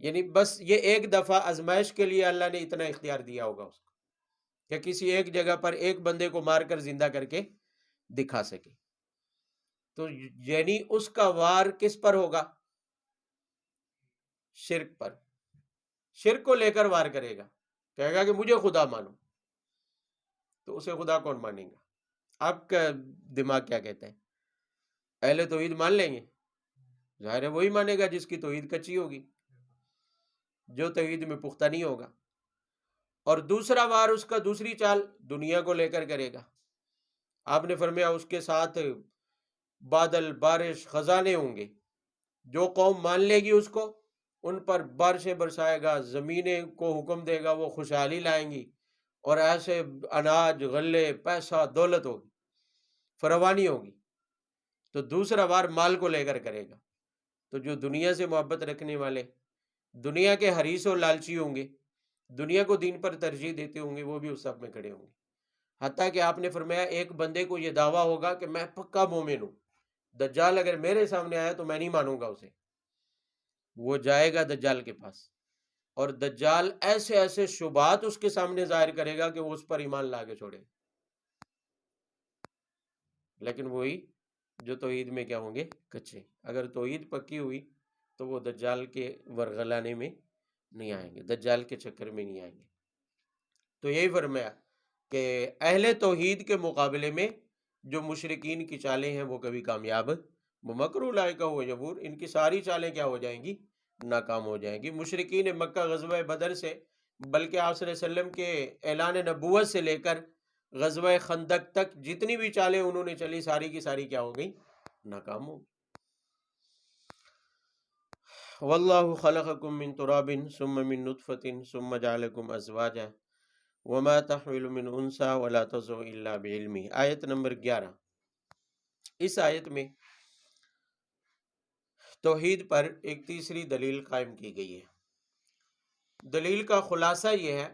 یعنی بس یہ ایک دفعہ آزمائش کے لیے اللہ نے اتنا اختیار دیا ہوگا اس کو کہ کسی ایک جگہ پر ایک بندے کو مار کر زندہ کر کے دکھا سکے. تو یعنی اس کا وار کس پر ہوگا؟ شرک پر. شرک کو لے کر وار کرے گا، کہے گا کہ مجھے خدا مانو. تو اسے خدا کون مانیں گا؟ آپ کا دماغ کیا کہتا ہے؟ اہل توحید مان لیں گے؟ ظاہر ہے وہی مانے گا جس کی توحید کچی ہوگی، جو توحید میں پختہ نہیں ہوگا. اور دوسرا وار اس کا دوسری چال دنیا کو لے کر کرے گا. آپ نے فرمایا اس کے ساتھ بادل، بارش، خزانے ہوں گے. جو قوم مان لے گی اس کو، ان پر بارشیں برسائے گا، زمینیں کو حکم دے گا، وہ خوشحالی لائیں گی، اور ایسے اناج، غلے، پیسہ، دولت ہوگی، فراوانی ہوگی. تو دوسرا وار مال کو لے کر کرے گا. تو جو دنیا سے محبت رکھنے والے، دنیا کے حریص و لالچی ہوں گے، دنیا کو دین پر ترجیح دیتے ہوں گے، وہ بھی اس صف میں کھڑے ہوں گے. حتیٰ کہ آپ نے فرمایا ایک بندے کو یہ دعویٰ ہوگا کہ میں پکا مومن ہوں، دجال اگر میرے سامنے آیا تو میں نہیں مانوں گا اسے. وہ جائے گا دجال کے پاس، اور دجال ایسے ایسے شبہات اس کے سامنے ظاہر کرے گا کہ وہ اس پر ایمان لا کے چھوڑے. لیکن وہی جو توحید میں کیا ہوں گے؟ کچے. اگر توحید پکی ہوئی تو وہ دجال کے ورغلانے میں نہیں آئیں گے، دجال کے چکر میں نہیں آئیں گے. تو یہی فرمایا کہ اہل توحید کے مقابلے میں جو مشرکین کی چالیں ہیں وہ کبھی کامیاب، مکر اولئک هو یبور، ان کی ساری چالیں کیا ہو جائیں گی؟ ناکام ہو جائیں گی. مشرکین مکہ غزوہ بدر سے، بلکہ آپ صلی اللہ علیہ وسلم کے اعلان نبوت سے لے کر غزوہ خندق تک جتنی بھی چالیں انہوں نے چلی، ساری کی ساری کیا ہو گئی؟ ناکام ہو گئی. واللہ خلقکم من تراب ثم من نطفۃ ثم جعلکم ازواجا وما تحمل من انثى ولا تضع الا بعلمه. آیت نمبر 11. اس آیت میں توحید پر ایک تیسری دلیل قائم کی گئی ہے. دلیل کا خلاصہ یہ ہے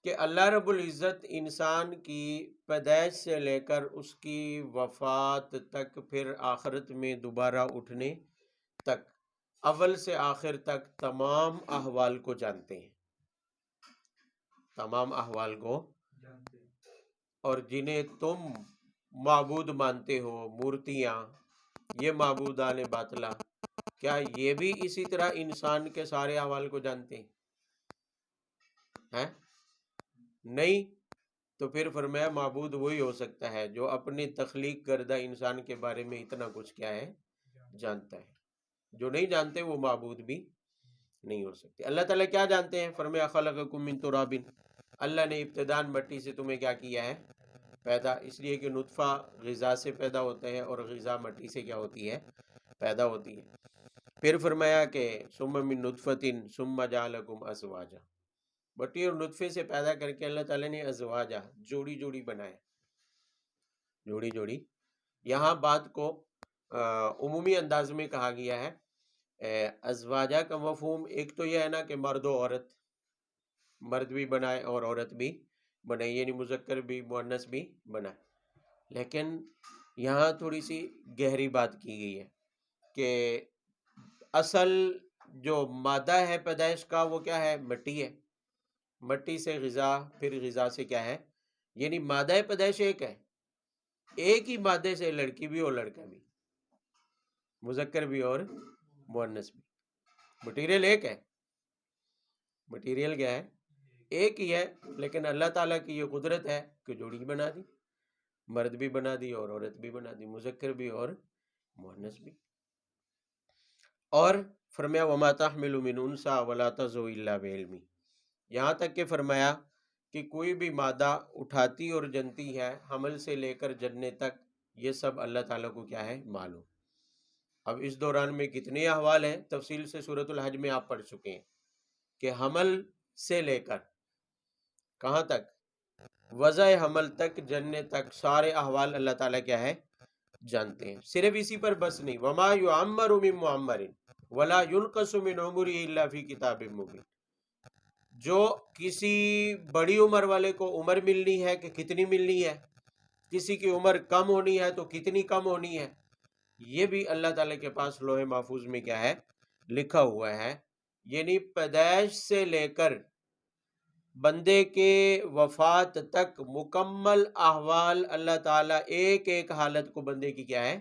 کہ اللہ رب العزت انسان کی پیدائش سے لے کر اس کی وفات تک، پھر آخرت میں دوبارہ اٹھنے تک، اول سے آخر تک تمام احوال کو جانتے ہیں. تمام احوال کو، اور جنہیں تم معبود مانتے ہو، مورتیاں، یہ معبودان باطلہ، کیا یہ بھی اسی طرح انسان کے سارے احوال کو جانتے ہیں؟ نہیں. تو پھر فرمایا معبود وہی ہو سکتا ہے جو اپنی تخلیق کردہ انسان کے بارے میں اتنا کچھ کیا ہے؟ جانتا ہے. جو نہیں جانتے وہ معبود بھی نہیں ہو سکتے. اللہ تعالیٰ کیا جانتے ہیں؟ فرمایا خلقکم من تراب، اللہ نے ابتداءً مٹی سے تمہیں کیا کیا ہے؟ پیدا. اس لیے کہ نطفہ غذا سے پیدا ہوتا ہے، اور غذا مٹی سے کیا ہوتی ہے؟ پیدا ہوتی ہے. پھر فرمایا کہ ثم من نطفۃ ثم جعلکم ازواجا، مٹی اور نطفے سے پیدا کر کے اللہ تعالیٰ نے ازواجا، جوڑی جوڑی بنایا. جوڑی جوڑی، یہاں بات کو عمومی انداز میں کہا گیا ہے. ازواجہ کا مفہوم ایک تو یہ ہے نا کہ مرد و عورت، مرد بھی بنائے اور عورت بھی بنائے، یعنی مذکر بھی مؤنث بھی بنائے. لیکن یہاں تھوڑی سی گہری بات کی گئی ہے کہ اصل جو مادہ ہے پیدائش کا وہ کیا ہے؟ مٹی ہے. مٹی سے غذا، پھر غذا سے کیا ہے؟ یعنی مادہ پیدائش ایک ہے. ایک ہی مادے سے لڑکی بھی اور لڑکا بھی، مذکر بھی اور مؤنث بھی. مٹیریل ایک ہے. مٹیریل کیا ہے؟ ایک ہی ہے. لیکن اللہ تعالیٰ کی یہ قدرت ہے کہ جوڑی بنا دی، مرد بھی بنا دی اور عورت بھی بنا دی، مذکر بھی اور مؤنث بھی. اور فرمایا وما تحمل من انثى ولا تضع الا بعلمه، یہاں تک کہ فرمایا کہ کوئی بھی مادہ اٹھاتی اور جنتی ہے، حمل سے لے کر جننے تک، یہ سب اللہ تعالیٰ کو کیا ہے؟ معلوم. اب اس دوران میں کتنے احوال ہیں تفصیل سے سورۃ الحج میں آپ پڑھ چکے ہیں کہ حمل سے لے کر کہاں تک؟ وضع حمل تک، جننے تک، سارے احوال اللہ تعالیٰ کیا ہے؟ جانتے ہیں. صرف اسی پر بس نہیں، وما يعمر من معمر ولا ينقص من عمره الا في كتاب مبين، جو کسی بڑی عمر والے کو عمر ملنی ہے کہ کتنی ملنی ہے، کسی کی عمر کم ہونی ہے تو کتنی کم ہونی ہے، یہ بھی اللہ تعالیٰ کے پاس لوح محفوظ میں کیا ہے، لکھا ہوا ہے. یعنی پیدائش سے لے کر بندے کے وفات تک مکمل احوال اللہ تعالیٰ ایک ایک حالت کو بندے کی کیا ہے،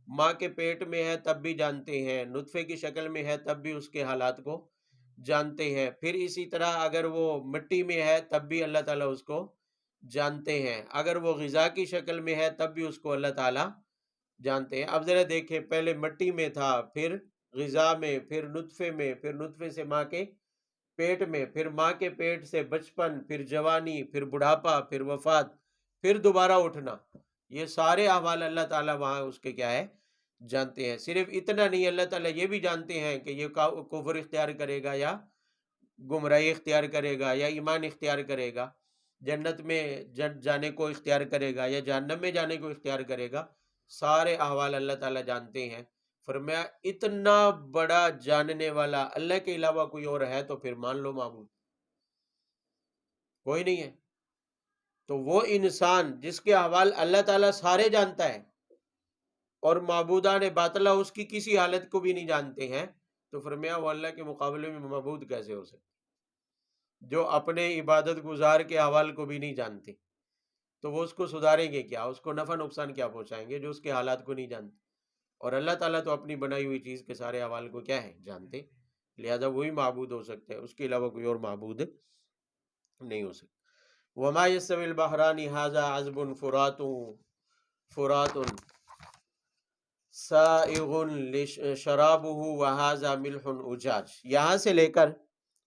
ماں کے پیٹ میں ہے تب بھی جانتے ہیں، نطفے کی شکل میں ہے تب بھی اس کے حالات کو جانتے ہیں، پھر اسی طرح اگر وہ مٹی میں ہے تب بھی اللہ تعالیٰ اس کو جانتے ہیں، اگر وہ غذا کی شکل میں ہے تب بھی اس کو اللہ تعالیٰ جانتے ہیں. اب ذرا دیکھیں، پہلے مٹی میں تھا، پھر غذا میں، پھر نطفے میں، پھر نطفے سے ماں کے پیٹ میں، پھر ماں کے پیٹ سے بچپن، پھر جوانی، پھر بڑھاپا، پھر وفات، پھر دوبارہ اٹھنا. یہ سارے احوال اللہ تعالیٰ وہاں اس کے کیا ہے، جانتے ہیں. صرف اتنا نہیں، اللہ تعالیٰ یہ بھی جانتے ہیں کہ یہ کفر اختیار کرے گا یا گمراہی اختیار کرے گا یا ایمان اختیار کرے گا، جنت میں جانے کو اختیار کرے گا یا جہنم میں جانے کو اختیار کرے گا. سارے احوال اللہ تعالیٰ جانتے ہیں. فرمایا اتنا بڑا جاننے والا اللہ کے علاوہ کوئی اور ہے تو پھر مان لو معبود کوئی نہیں ہے. تو وہ انسان جس کے احوال اللہ تعالیٰ سارے جانتا ہے اور معبودان باطلہ اس کی کسی حالت کو بھی نہیں جانتے ہیں، تو فرمایا وہ اللہ کے مقابلے میں معبود کیسے ہو سکتے جو اپنے عبادت گزار کے احوال کو بھی نہیں جانتے. تو وہ اس کو سدھاریں گے کیا، اس کو نفع نقصان کیا پہنچائیں گے جو اس کے حالات کو نہیں جانتے. اور اللہ تعالیٰ تو اپنی بنائی ہوئی چیز کے سارے احوال کو کیا ہے، جانتے، لہذا وہی معبود ہو سکتے ہیں، اس کے علاوہ کوئی اور معبود نہیں ہو سکتا. وما يستوي البحران هذا عذب فرات سائغ شرابه وهذا ملح اجاج. یہاں سے لے کر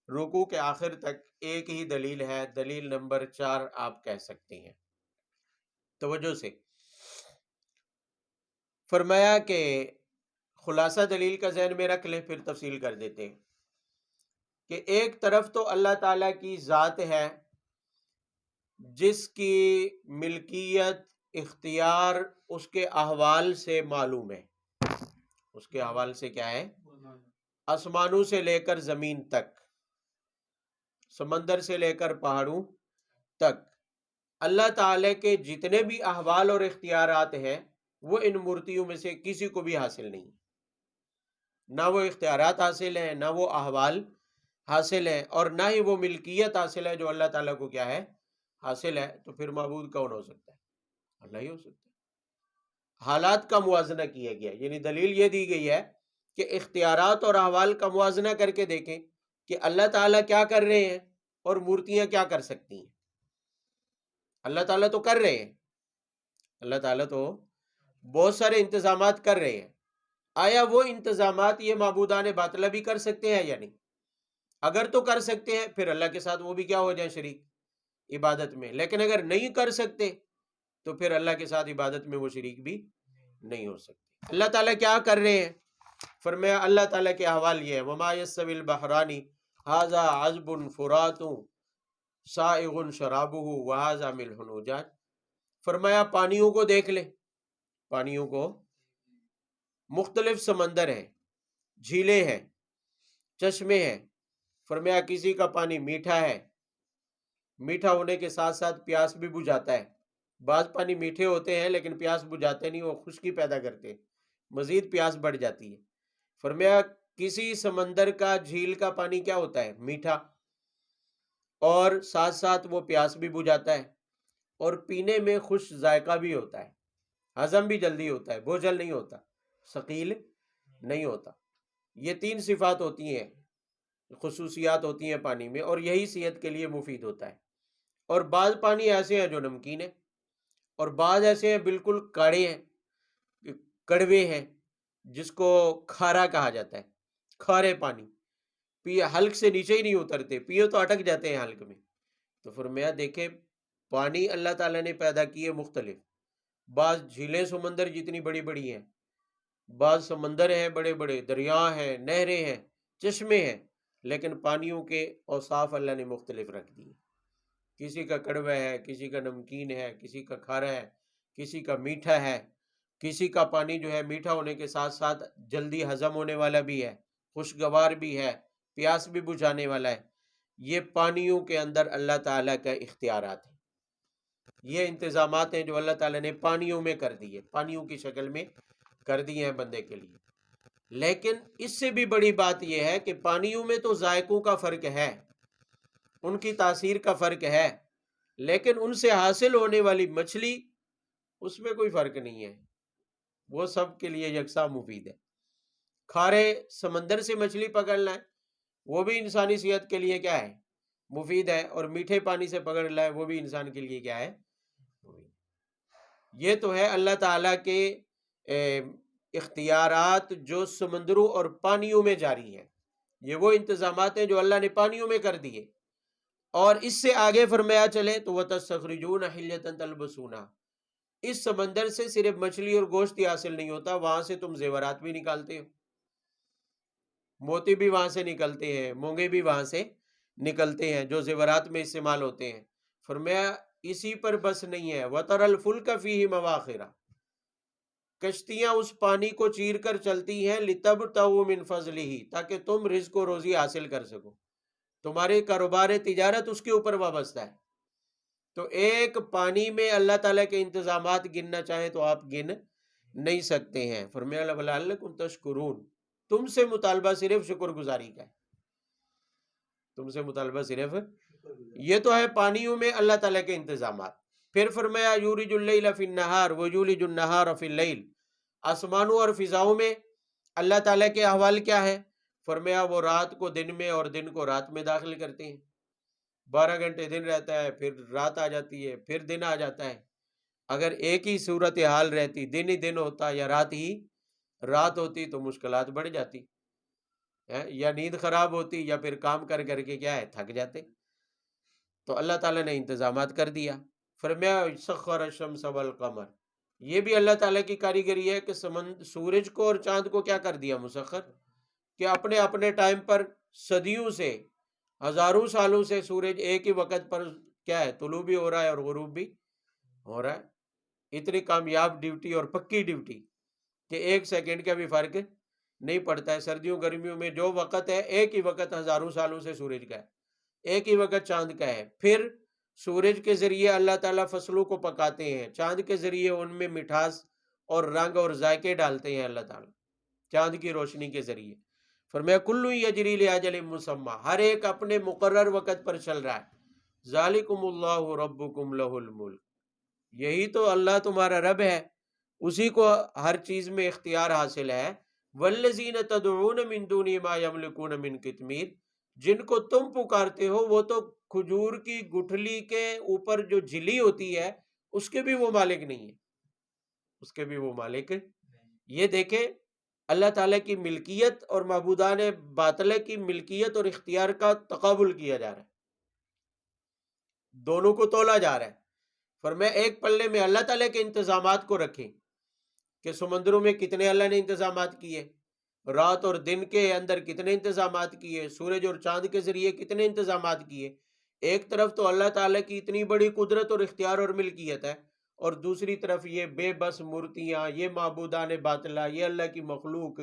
رکوع کے آخر تک ایک ہی دلیل ہے، دلیل نمبر 4 آپ کہہ سکتے ہیں. توجہ سے فرمایا کہ خلاصہ دلیل کا ذہن میں رکھ لیں، پھر تفصیل کر دیتے ہیں کہ ایک طرف تو اللہ تعالیٰ کی ذات ہے جس کی ملکیت اختیار اس کے احوال سے معلوم ہے. اس کے احوال سے کیا ہے، آسمانوں سے لے کر زمین تک، سمندر سے لے کر پہاڑوں تک، اللہ تعالیٰ کے جتنے بھی احوال اور اختیارات ہیں وہ ان مورتیوں میں سے کسی کو بھی حاصل نہیں. نہ وہ اختیارات حاصل ہیں، نہ وہ احوال حاصل ہیں، اور نہ ہی وہ ملکیت حاصل ہے جو اللہ تعالیٰ کو کیا ہے، حاصل ہے. تو پھر معبود کون ہو سکتا ہے؟ اللہ ہی ہو سکتا ہے. حالات کا موازنہ کیا گیا، یعنی دلیل یہ دی گئی ہے کہ اختیارات اور احوال کا موازنہ کر کے دیکھیں کہ اللہ تعالیٰ کیا کر رہے ہیں اور مورتیاں کیا کر سکتی ہیں. اللہ تعالیٰ تو کر رہے ہیں، اللہ تعالیٰ تو بہت سارے انتظامات کر رہے ہیں. آیا وہ انتظامات یہ معبودان باطلہ بھی کر سکتے ہیں یا نہیں؟ اگر تو کر سکتے ہیں پھر اللہ کے ساتھ وہ بھی کیا ہو جائیں، شریک عبادت میں. لیکن اگر نہیں کر سکتے تو پھر اللہ کے ساتھ عبادت میں وہ شریک بھی نہیں ہو سکتے. اللہ تعالیٰ کیا کر رہے ہیں؟ فرمایا اللہ تعالیٰ کے احوال یہ ہے، وما يستوي البحران هذا عذب فرات سائغ شرابه وهذا ملح اجاج. فرمایا پانیوں کو دیکھ لیں، پانیوں کو، مختلف سمندر ہیں، جھیلیں ہیں، چشمے ہیں. فرمایا کسی کا پانی میٹھا ہے، میٹھا ہونے کے ساتھ ساتھ پیاس بھی بجھاتا ہے. بعض پانی میٹھے ہوتے ہیں لیکن پیاس بجھاتے نہیں، وہ خشکی پیدا کرتے، مزید پیاس بڑھ جاتی ہے. فرمایا کسی سمندر کا، جھیل کا پانی کیا ہوتا ہے، میٹھا، اور ساتھ ساتھ وہ پیاس بھی بجھاتا ہے، اور پینے میں خوش ذائقہ بھی ہوتا ہے، ہضم بھی جلدی ہوتا ہے، بوجھل نہیں ہوتا، ثقیل نہیں ہوتا. یہ 3 صفات ہوتی ہیں، خصوصیات ہوتی ہیں پانی میں، اور یہی صحت کے لیے مفید ہوتا ہے. اور بعض پانی ایسے ہیں جو نمکین ہیں، اور بعض ایسے ہیں بالکل کاڑے ہیں، کڑوے ہیں، جس کو کھارا کہا جاتا ہے. کھارے پانی پیے حلق سے نیچے ہی نہیں اترتے، پیو تو اٹک جاتے ہیں حلق میں. تو فرمایا دیکھیں پانی اللہ تعالیٰ نے پیدا کیے مختلف، بعض جھیلیں سمندر جتنی بڑی بڑی ہیں، بعض سمندر ہیں بڑے بڑے، دریا ہیں، نہریں ہیں، چشمے ہیں، لیکن پانیوں کے اوصاف اللہ نے مختلف رکھ دیے. کسی کا کڑوا ہے، کسی کا نمکین ہے، کسی کا کھارا ہے، کسی کا میٹھا ہے. کسی کا پانی جو ہے میٹھا ہونے کے ساتھ ساتھ جلدی ہضم ہونے والا بھی ہے، خوشگوار بھی ہے، پیاس بھی بجھانے والا ہے. یہ پانیوں کے اندر اللہ تعالیٰ کا اختیارات ہیں، یہ انتظامات ہیں جو اللہ تعالیٰ نے پانیوں میں کر دیے، پانیوں کی شکل میں کر دی ہیں بندے کے لیے۔ لیکن اس سے بھی بڑی بات یہ ہے کہ پانیوں میں تو ذائقوں کا فرق ہے، ان کی تاثیر کا فرق ہے، لیکن ان سے حاصل ہونے والی مچھلی اس میں کوئی فرق نہیں ہے، وہ سب کے لیے یکساں مفید ہے۔ کھارے سمندر سے مچھلی پکڑنا ہے وہ بھی انسانی صحت کے لیے کیا ہے؟ مفید ہے، اور میٹھے پانی سے پکڑ لائے وہ بھی انسان کے لیے کیا ہے؟ یہ تو ہے اللہ تعالیٰ کے اختیارات جو سمندروں اور پانیوں میں جاری ہیں، یہ وہ انتظامات ہیں جو اللہ نے پانیوں میں کر دیے۔ اور اس سے آگے فرمایا چلے تو وَتَسْتَخْرِجُونَ حِلْيَةً تَلْبَسُونَ، اس سمندر سے صرف مچھلی اور گوشت ہی حاصل نہیں ہوتا، وہاں سے تم زیورات بھی نکالتے ہو، موتی بھی وہاں سے نکلتے ہیں، مونگے بھی وہاں سے نکلتے ہیں جو زیورات میں استعمال ہوتے ہیں۔ فرمایا اسی پر بس نہیں ہے، وَتَرَى الْفُلْكَ فِيهِ مَوَاخِرَ، کشتیاں اس پانی کو چیر کر چلتی ہیں، لِتَبْتَغُوا مِنْ فَضْلِهِ، تاکہ تم رزق و روزی حاصل کر سکو، تمہارے کاروبار تجارت اس کے اوپر وابستہ ہے۔ تو ایک پانی میں اللہ تعالیٰ کے انتظامات گننا چاہیں تو آپ گن نہیں سکتے ہیں۔ فرمایا لَعَلَّكُمْ تَشْكُرُونَ، تم سے مطالبہ صرف شکر گزاری کا ہے، تم سے مطالبہ صرف یہ تو ہے پانیوں میں اللہ تعالیٰ کے انتظامات۔ پھر فرمایا یولج اللیل فی النہار ویولج النہار فی اللیل، آسمانوں اور فضاؤں میں اللہ تعالیٰ کے احوال کیا ہے؟ فرمایا وہ رات کو دن میں اور دن کو رات میں داخل کرتے ہیں، 12 گھنٹے دن رہتا ہے، پھر رات آ جاتی ہے، پھر دن آ جاتا ہے۔ اگر ایک ہی صورتحال رہتی، دن ہی دن ہوتا یا رات ہی رات ہوتی تو مشکلات بڑھ جاتی، یا نیند خراب ہوتی یا پھر کام کر کر کے کیا ہے تھک جاتے۔ تو اللہ تعالیٰ نے انتظامات کر دیا۔ فرمایا سخر الشمس والقمر، یہ بھی اللہ تعالیٰ کی کاریگری ہے کہ سورج کو اور چاند کو کیا کر دیا مسخر، کہ اپنے اپنے ٹائم پر صدیوں سے ہزاروں سالوں سے سورج ایک ہی وقت پر کیا ہے طلوع بھی ہو رہا ہے اور غروب بھی ہو رہا ہے۔ اتنی کامیاب ڈیوٹی اور پکی ڈیوٹی کہ ایک سیکنڈ کا بھی فرق نہیں پڑتا ہے۔ سردیوں گرمیوں میں جو وقت ہے ایک ہی وقت ہزاروں سالوں سے سورج کا ہے، ایک ہی وقت چاند کا ہے۔ پھر سورج کے ذریعے اللہ تعالیٰ فصلوں کو پکاتے ہیں، چاند کے ذریعے ان میں مٹھاس اور رنگ اور ذائقے ڈالتے ہیں اللہ تعالیٰ چاند کی روشنی کے ذریعے۔ فرمایا کل یجری لاجل مسمی، ہر ایک اپنے مقرر وقت پر چل رہا ہے۔ ذالکم اللہ ربکم لہ الملک، یہی تو اللہ تمہارا رب ہے، اسی کو ہر چیز میں اختیار حاصل ہے۔ والذین تدعون من دونہ ما یملکون من قطمیر، جن کو تم پکارتے ہو وہ تو کھجور کی گٹھلی کے اوپر جو جھلی ہوتی ہے اس کے بھی وہ مالک نہیں ہے، اس کے بھی وہ مالک۔ یہ دیکھیں اللہ تعالیٰ کی ملکیت اور معبودان باطلہ کی ملکیت اور اختیار کا تقابل کیا جا رہا ہے، دونوں کو تولا جا رہا ہے۔ فرمایا ایک پلے میں اللہ تعالیٰ کے انتظامات کو رکھیں کہ سمندروں میں کتنے اللہ نے انتظامات کیے، رات اور دن کے اندر کتنے انتظامات کیے، سورج اور چاند کے ذریعے کتنے انتظامات کیے۔ ایک طرف تو اللہ تعالیٰ کی اتنی بڑی قدرت اور اختیار اور ملکیت ہے، اور دوسری طرف یہ بے بس مورتیاں، یہ معبودان باطلہ، یہ اللہ کی مخلوق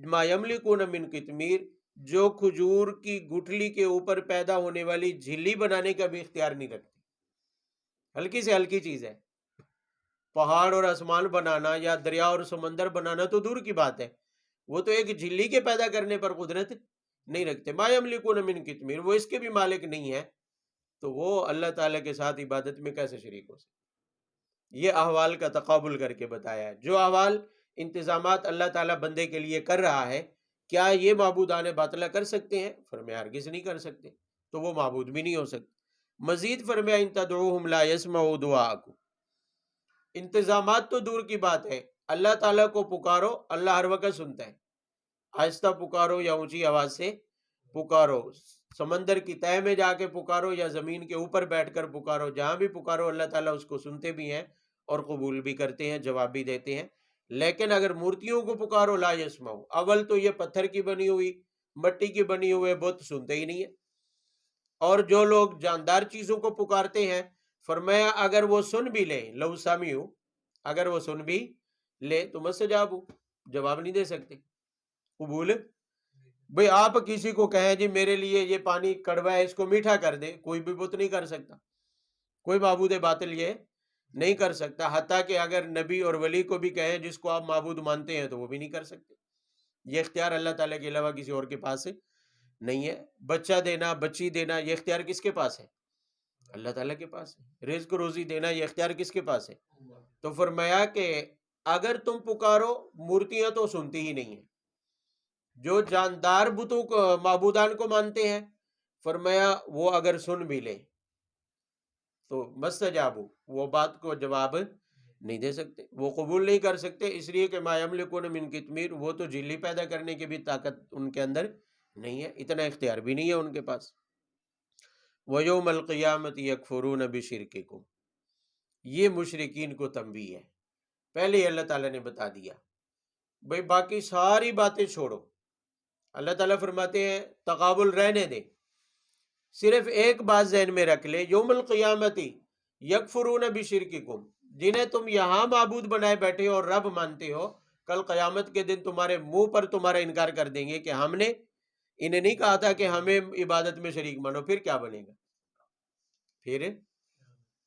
ما یملکون من قطمیر، جو کھجور کی گٹھلی کے اوپر پیدا ہونے والی جھلی بنانے کا بھی اختیار نہیں رکھتی۔ ہلکی سے ہلکی چیز ہے، پہاڑ اور آسمان بنانا یا دریا اور سمندر بنانا تو دور کی بات ہے، وہ تو ایک جھلی کے پیدا کرنے پر قدرت نہیں رکھتے۔ ما یملکون من قطمیر، وہ اس کے بھی مالک نہیں ہے، تو وہ اللہ تعالیٰ کے ساتھ عبادت میں کیسے شریک ہو سکتے؟ یہ احوال کا تقابل کر کے بتایا ہے۔ جو احوال انتظامات اللہ تعالیٰ بندے کے لیے کر رہا ہے، کیا یہ معبودان باطلہ کر سکتے ہیں؟ فرمایا ہرگز نہیں کر سکتے، تو وہ معبود بھی نہیں ہو سکتے۔ مزید فرمایا ان تدعوہم لا یسمعوا دعاءکم، انتظامات تو دور کی بات ہے، اللہ تعالیٰ کو پکارو اللہ ہر وقت سنتا ہے، آہستہ پکارو یا اونچی آواز سے پکارو، سمندر کی تہہ میں جا کے پکارو یا زمین کے اوپر بیٹھ کر پکارو، جہاں بھی پکارو اللہ تعالیٰ اس کو سنتے بھی ہیں اور قبول بھی کرتے ہیں، جواب بھی دیتے ہیں۔ لیکن اگر مورتیوں کو پکارو لا یسمعوا، اول تو یہ پتھر کی بنی ہوئی مٹی کی بنی ہوئے بت سنتے ہی نہیں ہیں، اور جو لوگ جاندار چیزوں کو پکارتے ہیں فرمایا اگر وہ سن بھی لیں، لو سامعوا، اگر وہ سن بھی لے تو مستجابوا، جواب نہیں دے سکتے، قبول۔ بھئی آپ کسی کو کہیں جی میرے لیے یہ پانی کڑوا ہے اس کو میٹھا کر دے، کوئی بھی بت نہیں کر سکتا، کوئی معبود باطل یہ نہیں کر سکتا، حتیٰ کہ اگر نبی اور ولی کو بھی کہیں جس کو آپ معبود مانتے ہیں تو وہ بھی نہیں کر سکتے۔ یہ اختیار اللہ تعالیٰ کے علاوہ کسی اور کے پاس نہیں ہے۔ بچہ دینا، بچی دینا، یہ اختیار کس کے پاس ہے؟ اللہ تعالیٰ کے پاس ہے۔ رزق روزی دینا، یہ اختیار کس کے پاس ہے؟ تو فرمایا کہ اگر تم پکارو، مورتیاں تو سنتی ہی نہیں ہیں۔ جو جاندار بتوں کو، معبودان کو مانتے ہیں، فرمایا وہ اگر سن بھی لے تو مستجابو، وہ بات کو جواب نہیں دے سکتے، وہ قبول نہیں کر سکتے، اس لیے کہ ما یملکون من قطمیر، وہ تو جھلی پیدا کرنے کی بھی طاقت ان کے اندر نہیں ہے، اتنا اختیار بھی نہیں ہے ان کے پاس۔ وَيَوْمَ الْقِيَامَةِ يَكْفُرُونَ بِشِرْكِكُمْ، یہ مشرکین کو تنبیہ ہے، پہلے ہی اللہ تعالیٰ نے بتا دیا۔ بھئی باقی ساری باتیں چھوڑو، اللہ تعالیٰ فرماتے ہیں تقابل رہنے دے، صرف ایک بات ذہن میں رکھ لے، یوم القیامت یکفرون بشرککم، جنہیں تم یہاں معبود بنائے بیٹھے ہو اور رب مانتے ہو، کل قیامت کے دن تمہارے منہ پر تمہارا انکار کر دیں گے کہ ہم نے انہیں نہیں کہا تھا کہ ہمیں عبادت میں شریک مانو، پھر کیا بنے گا؟ پھر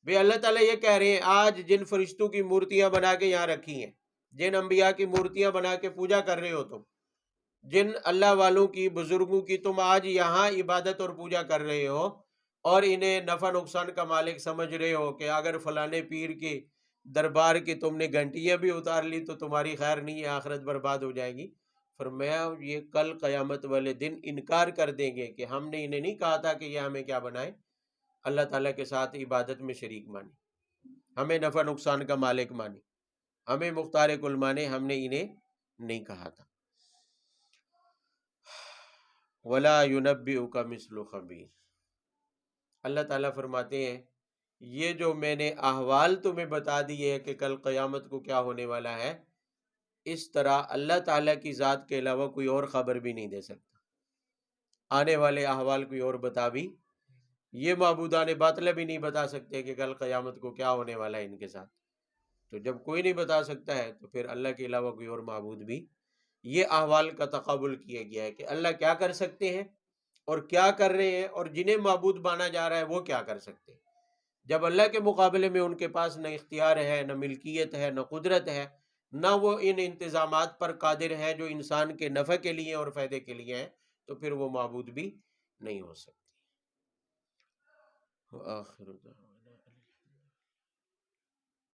بھی اللہ تعالیٰ یہ کہہ رہے ہیں آج جن فرشتوں کی مورتیاں بنا کے یہاں رکھی ہیں، جن انبیاء کی مورتیاں بنا کے پوجا کر رہے ہو تم، جن اللہ والوں کی، بزرگوں کی تم آج یہاں عبادت اور پوجا کر رہے ہو، اور انہیں نفع نقصان کا مالک سمجھ رہے ہو کہ اگر فلانے پیر کے دربار کی تم نے گھنٹیاں بھی اتار لی تو تمہاری خیر نہیں ہے، آخرت برباد ہو جائے گی۔ فرمایا یہ کل قیامت والے دن انکار کر دیں گے کہ ہم نے انہیں نہیں کہا تھا کہ یہ ہمیں کیا بنائے، اللہ تعالیٰ کے ساتھ عبادت میں شریک مانے، ہمیں نفع نقصان کا مالک مانے، ہمیں مختار کل مانے، ہم نے انہیں نہیں کہا تھا۔ وَلَا يُنَبِّئُكَ مِثْلُ خَبِيرٍ، اللہ تعالیٰ فرماتے ہیں یہ جو میں نے احوال تمہیں بتا دیے ہے کہ کل قیامت کو کیا ہونے والا ہے، اس طرح اللہ تعالیٰ کی ذات کے علاوہ کوئی اور خبر بھی نہیں دے سکتا، آنے والے احوال کوئی اور بتا بھی، یہ معبودان باطلہ بھی نہیں بتا سکتے کہ کل قیامت کو کیا ہونے والا ہے ان کے ساتھ۔ تو جب کوئی نہیں بتا سکتا ہے تو پھر اللہ کے علاوہ کوئی اور معبود بھی، یہ احوال کا تقابل کیا گیا ہے کہ اللہ کیا کر سکتے ہیں اور کیا کر رہے ہیں، اور جنہیں معبود مانا جا رہا ہے وہ کیا کر سکتے ہیں۔ جب اللہ کے مقابلے میں ان کے پاس نہ اختیار ہے، نہ ملکیت ہے، نہ قدرت ہے، نہ وہ ان انتظامات پر قادر ہے جو انسان کے نفع کے لیے اور فائدے کے لیے ہیں، تو پھر وہ معبود بھی نہیں ہو سکتے۔ وآخر دعوانا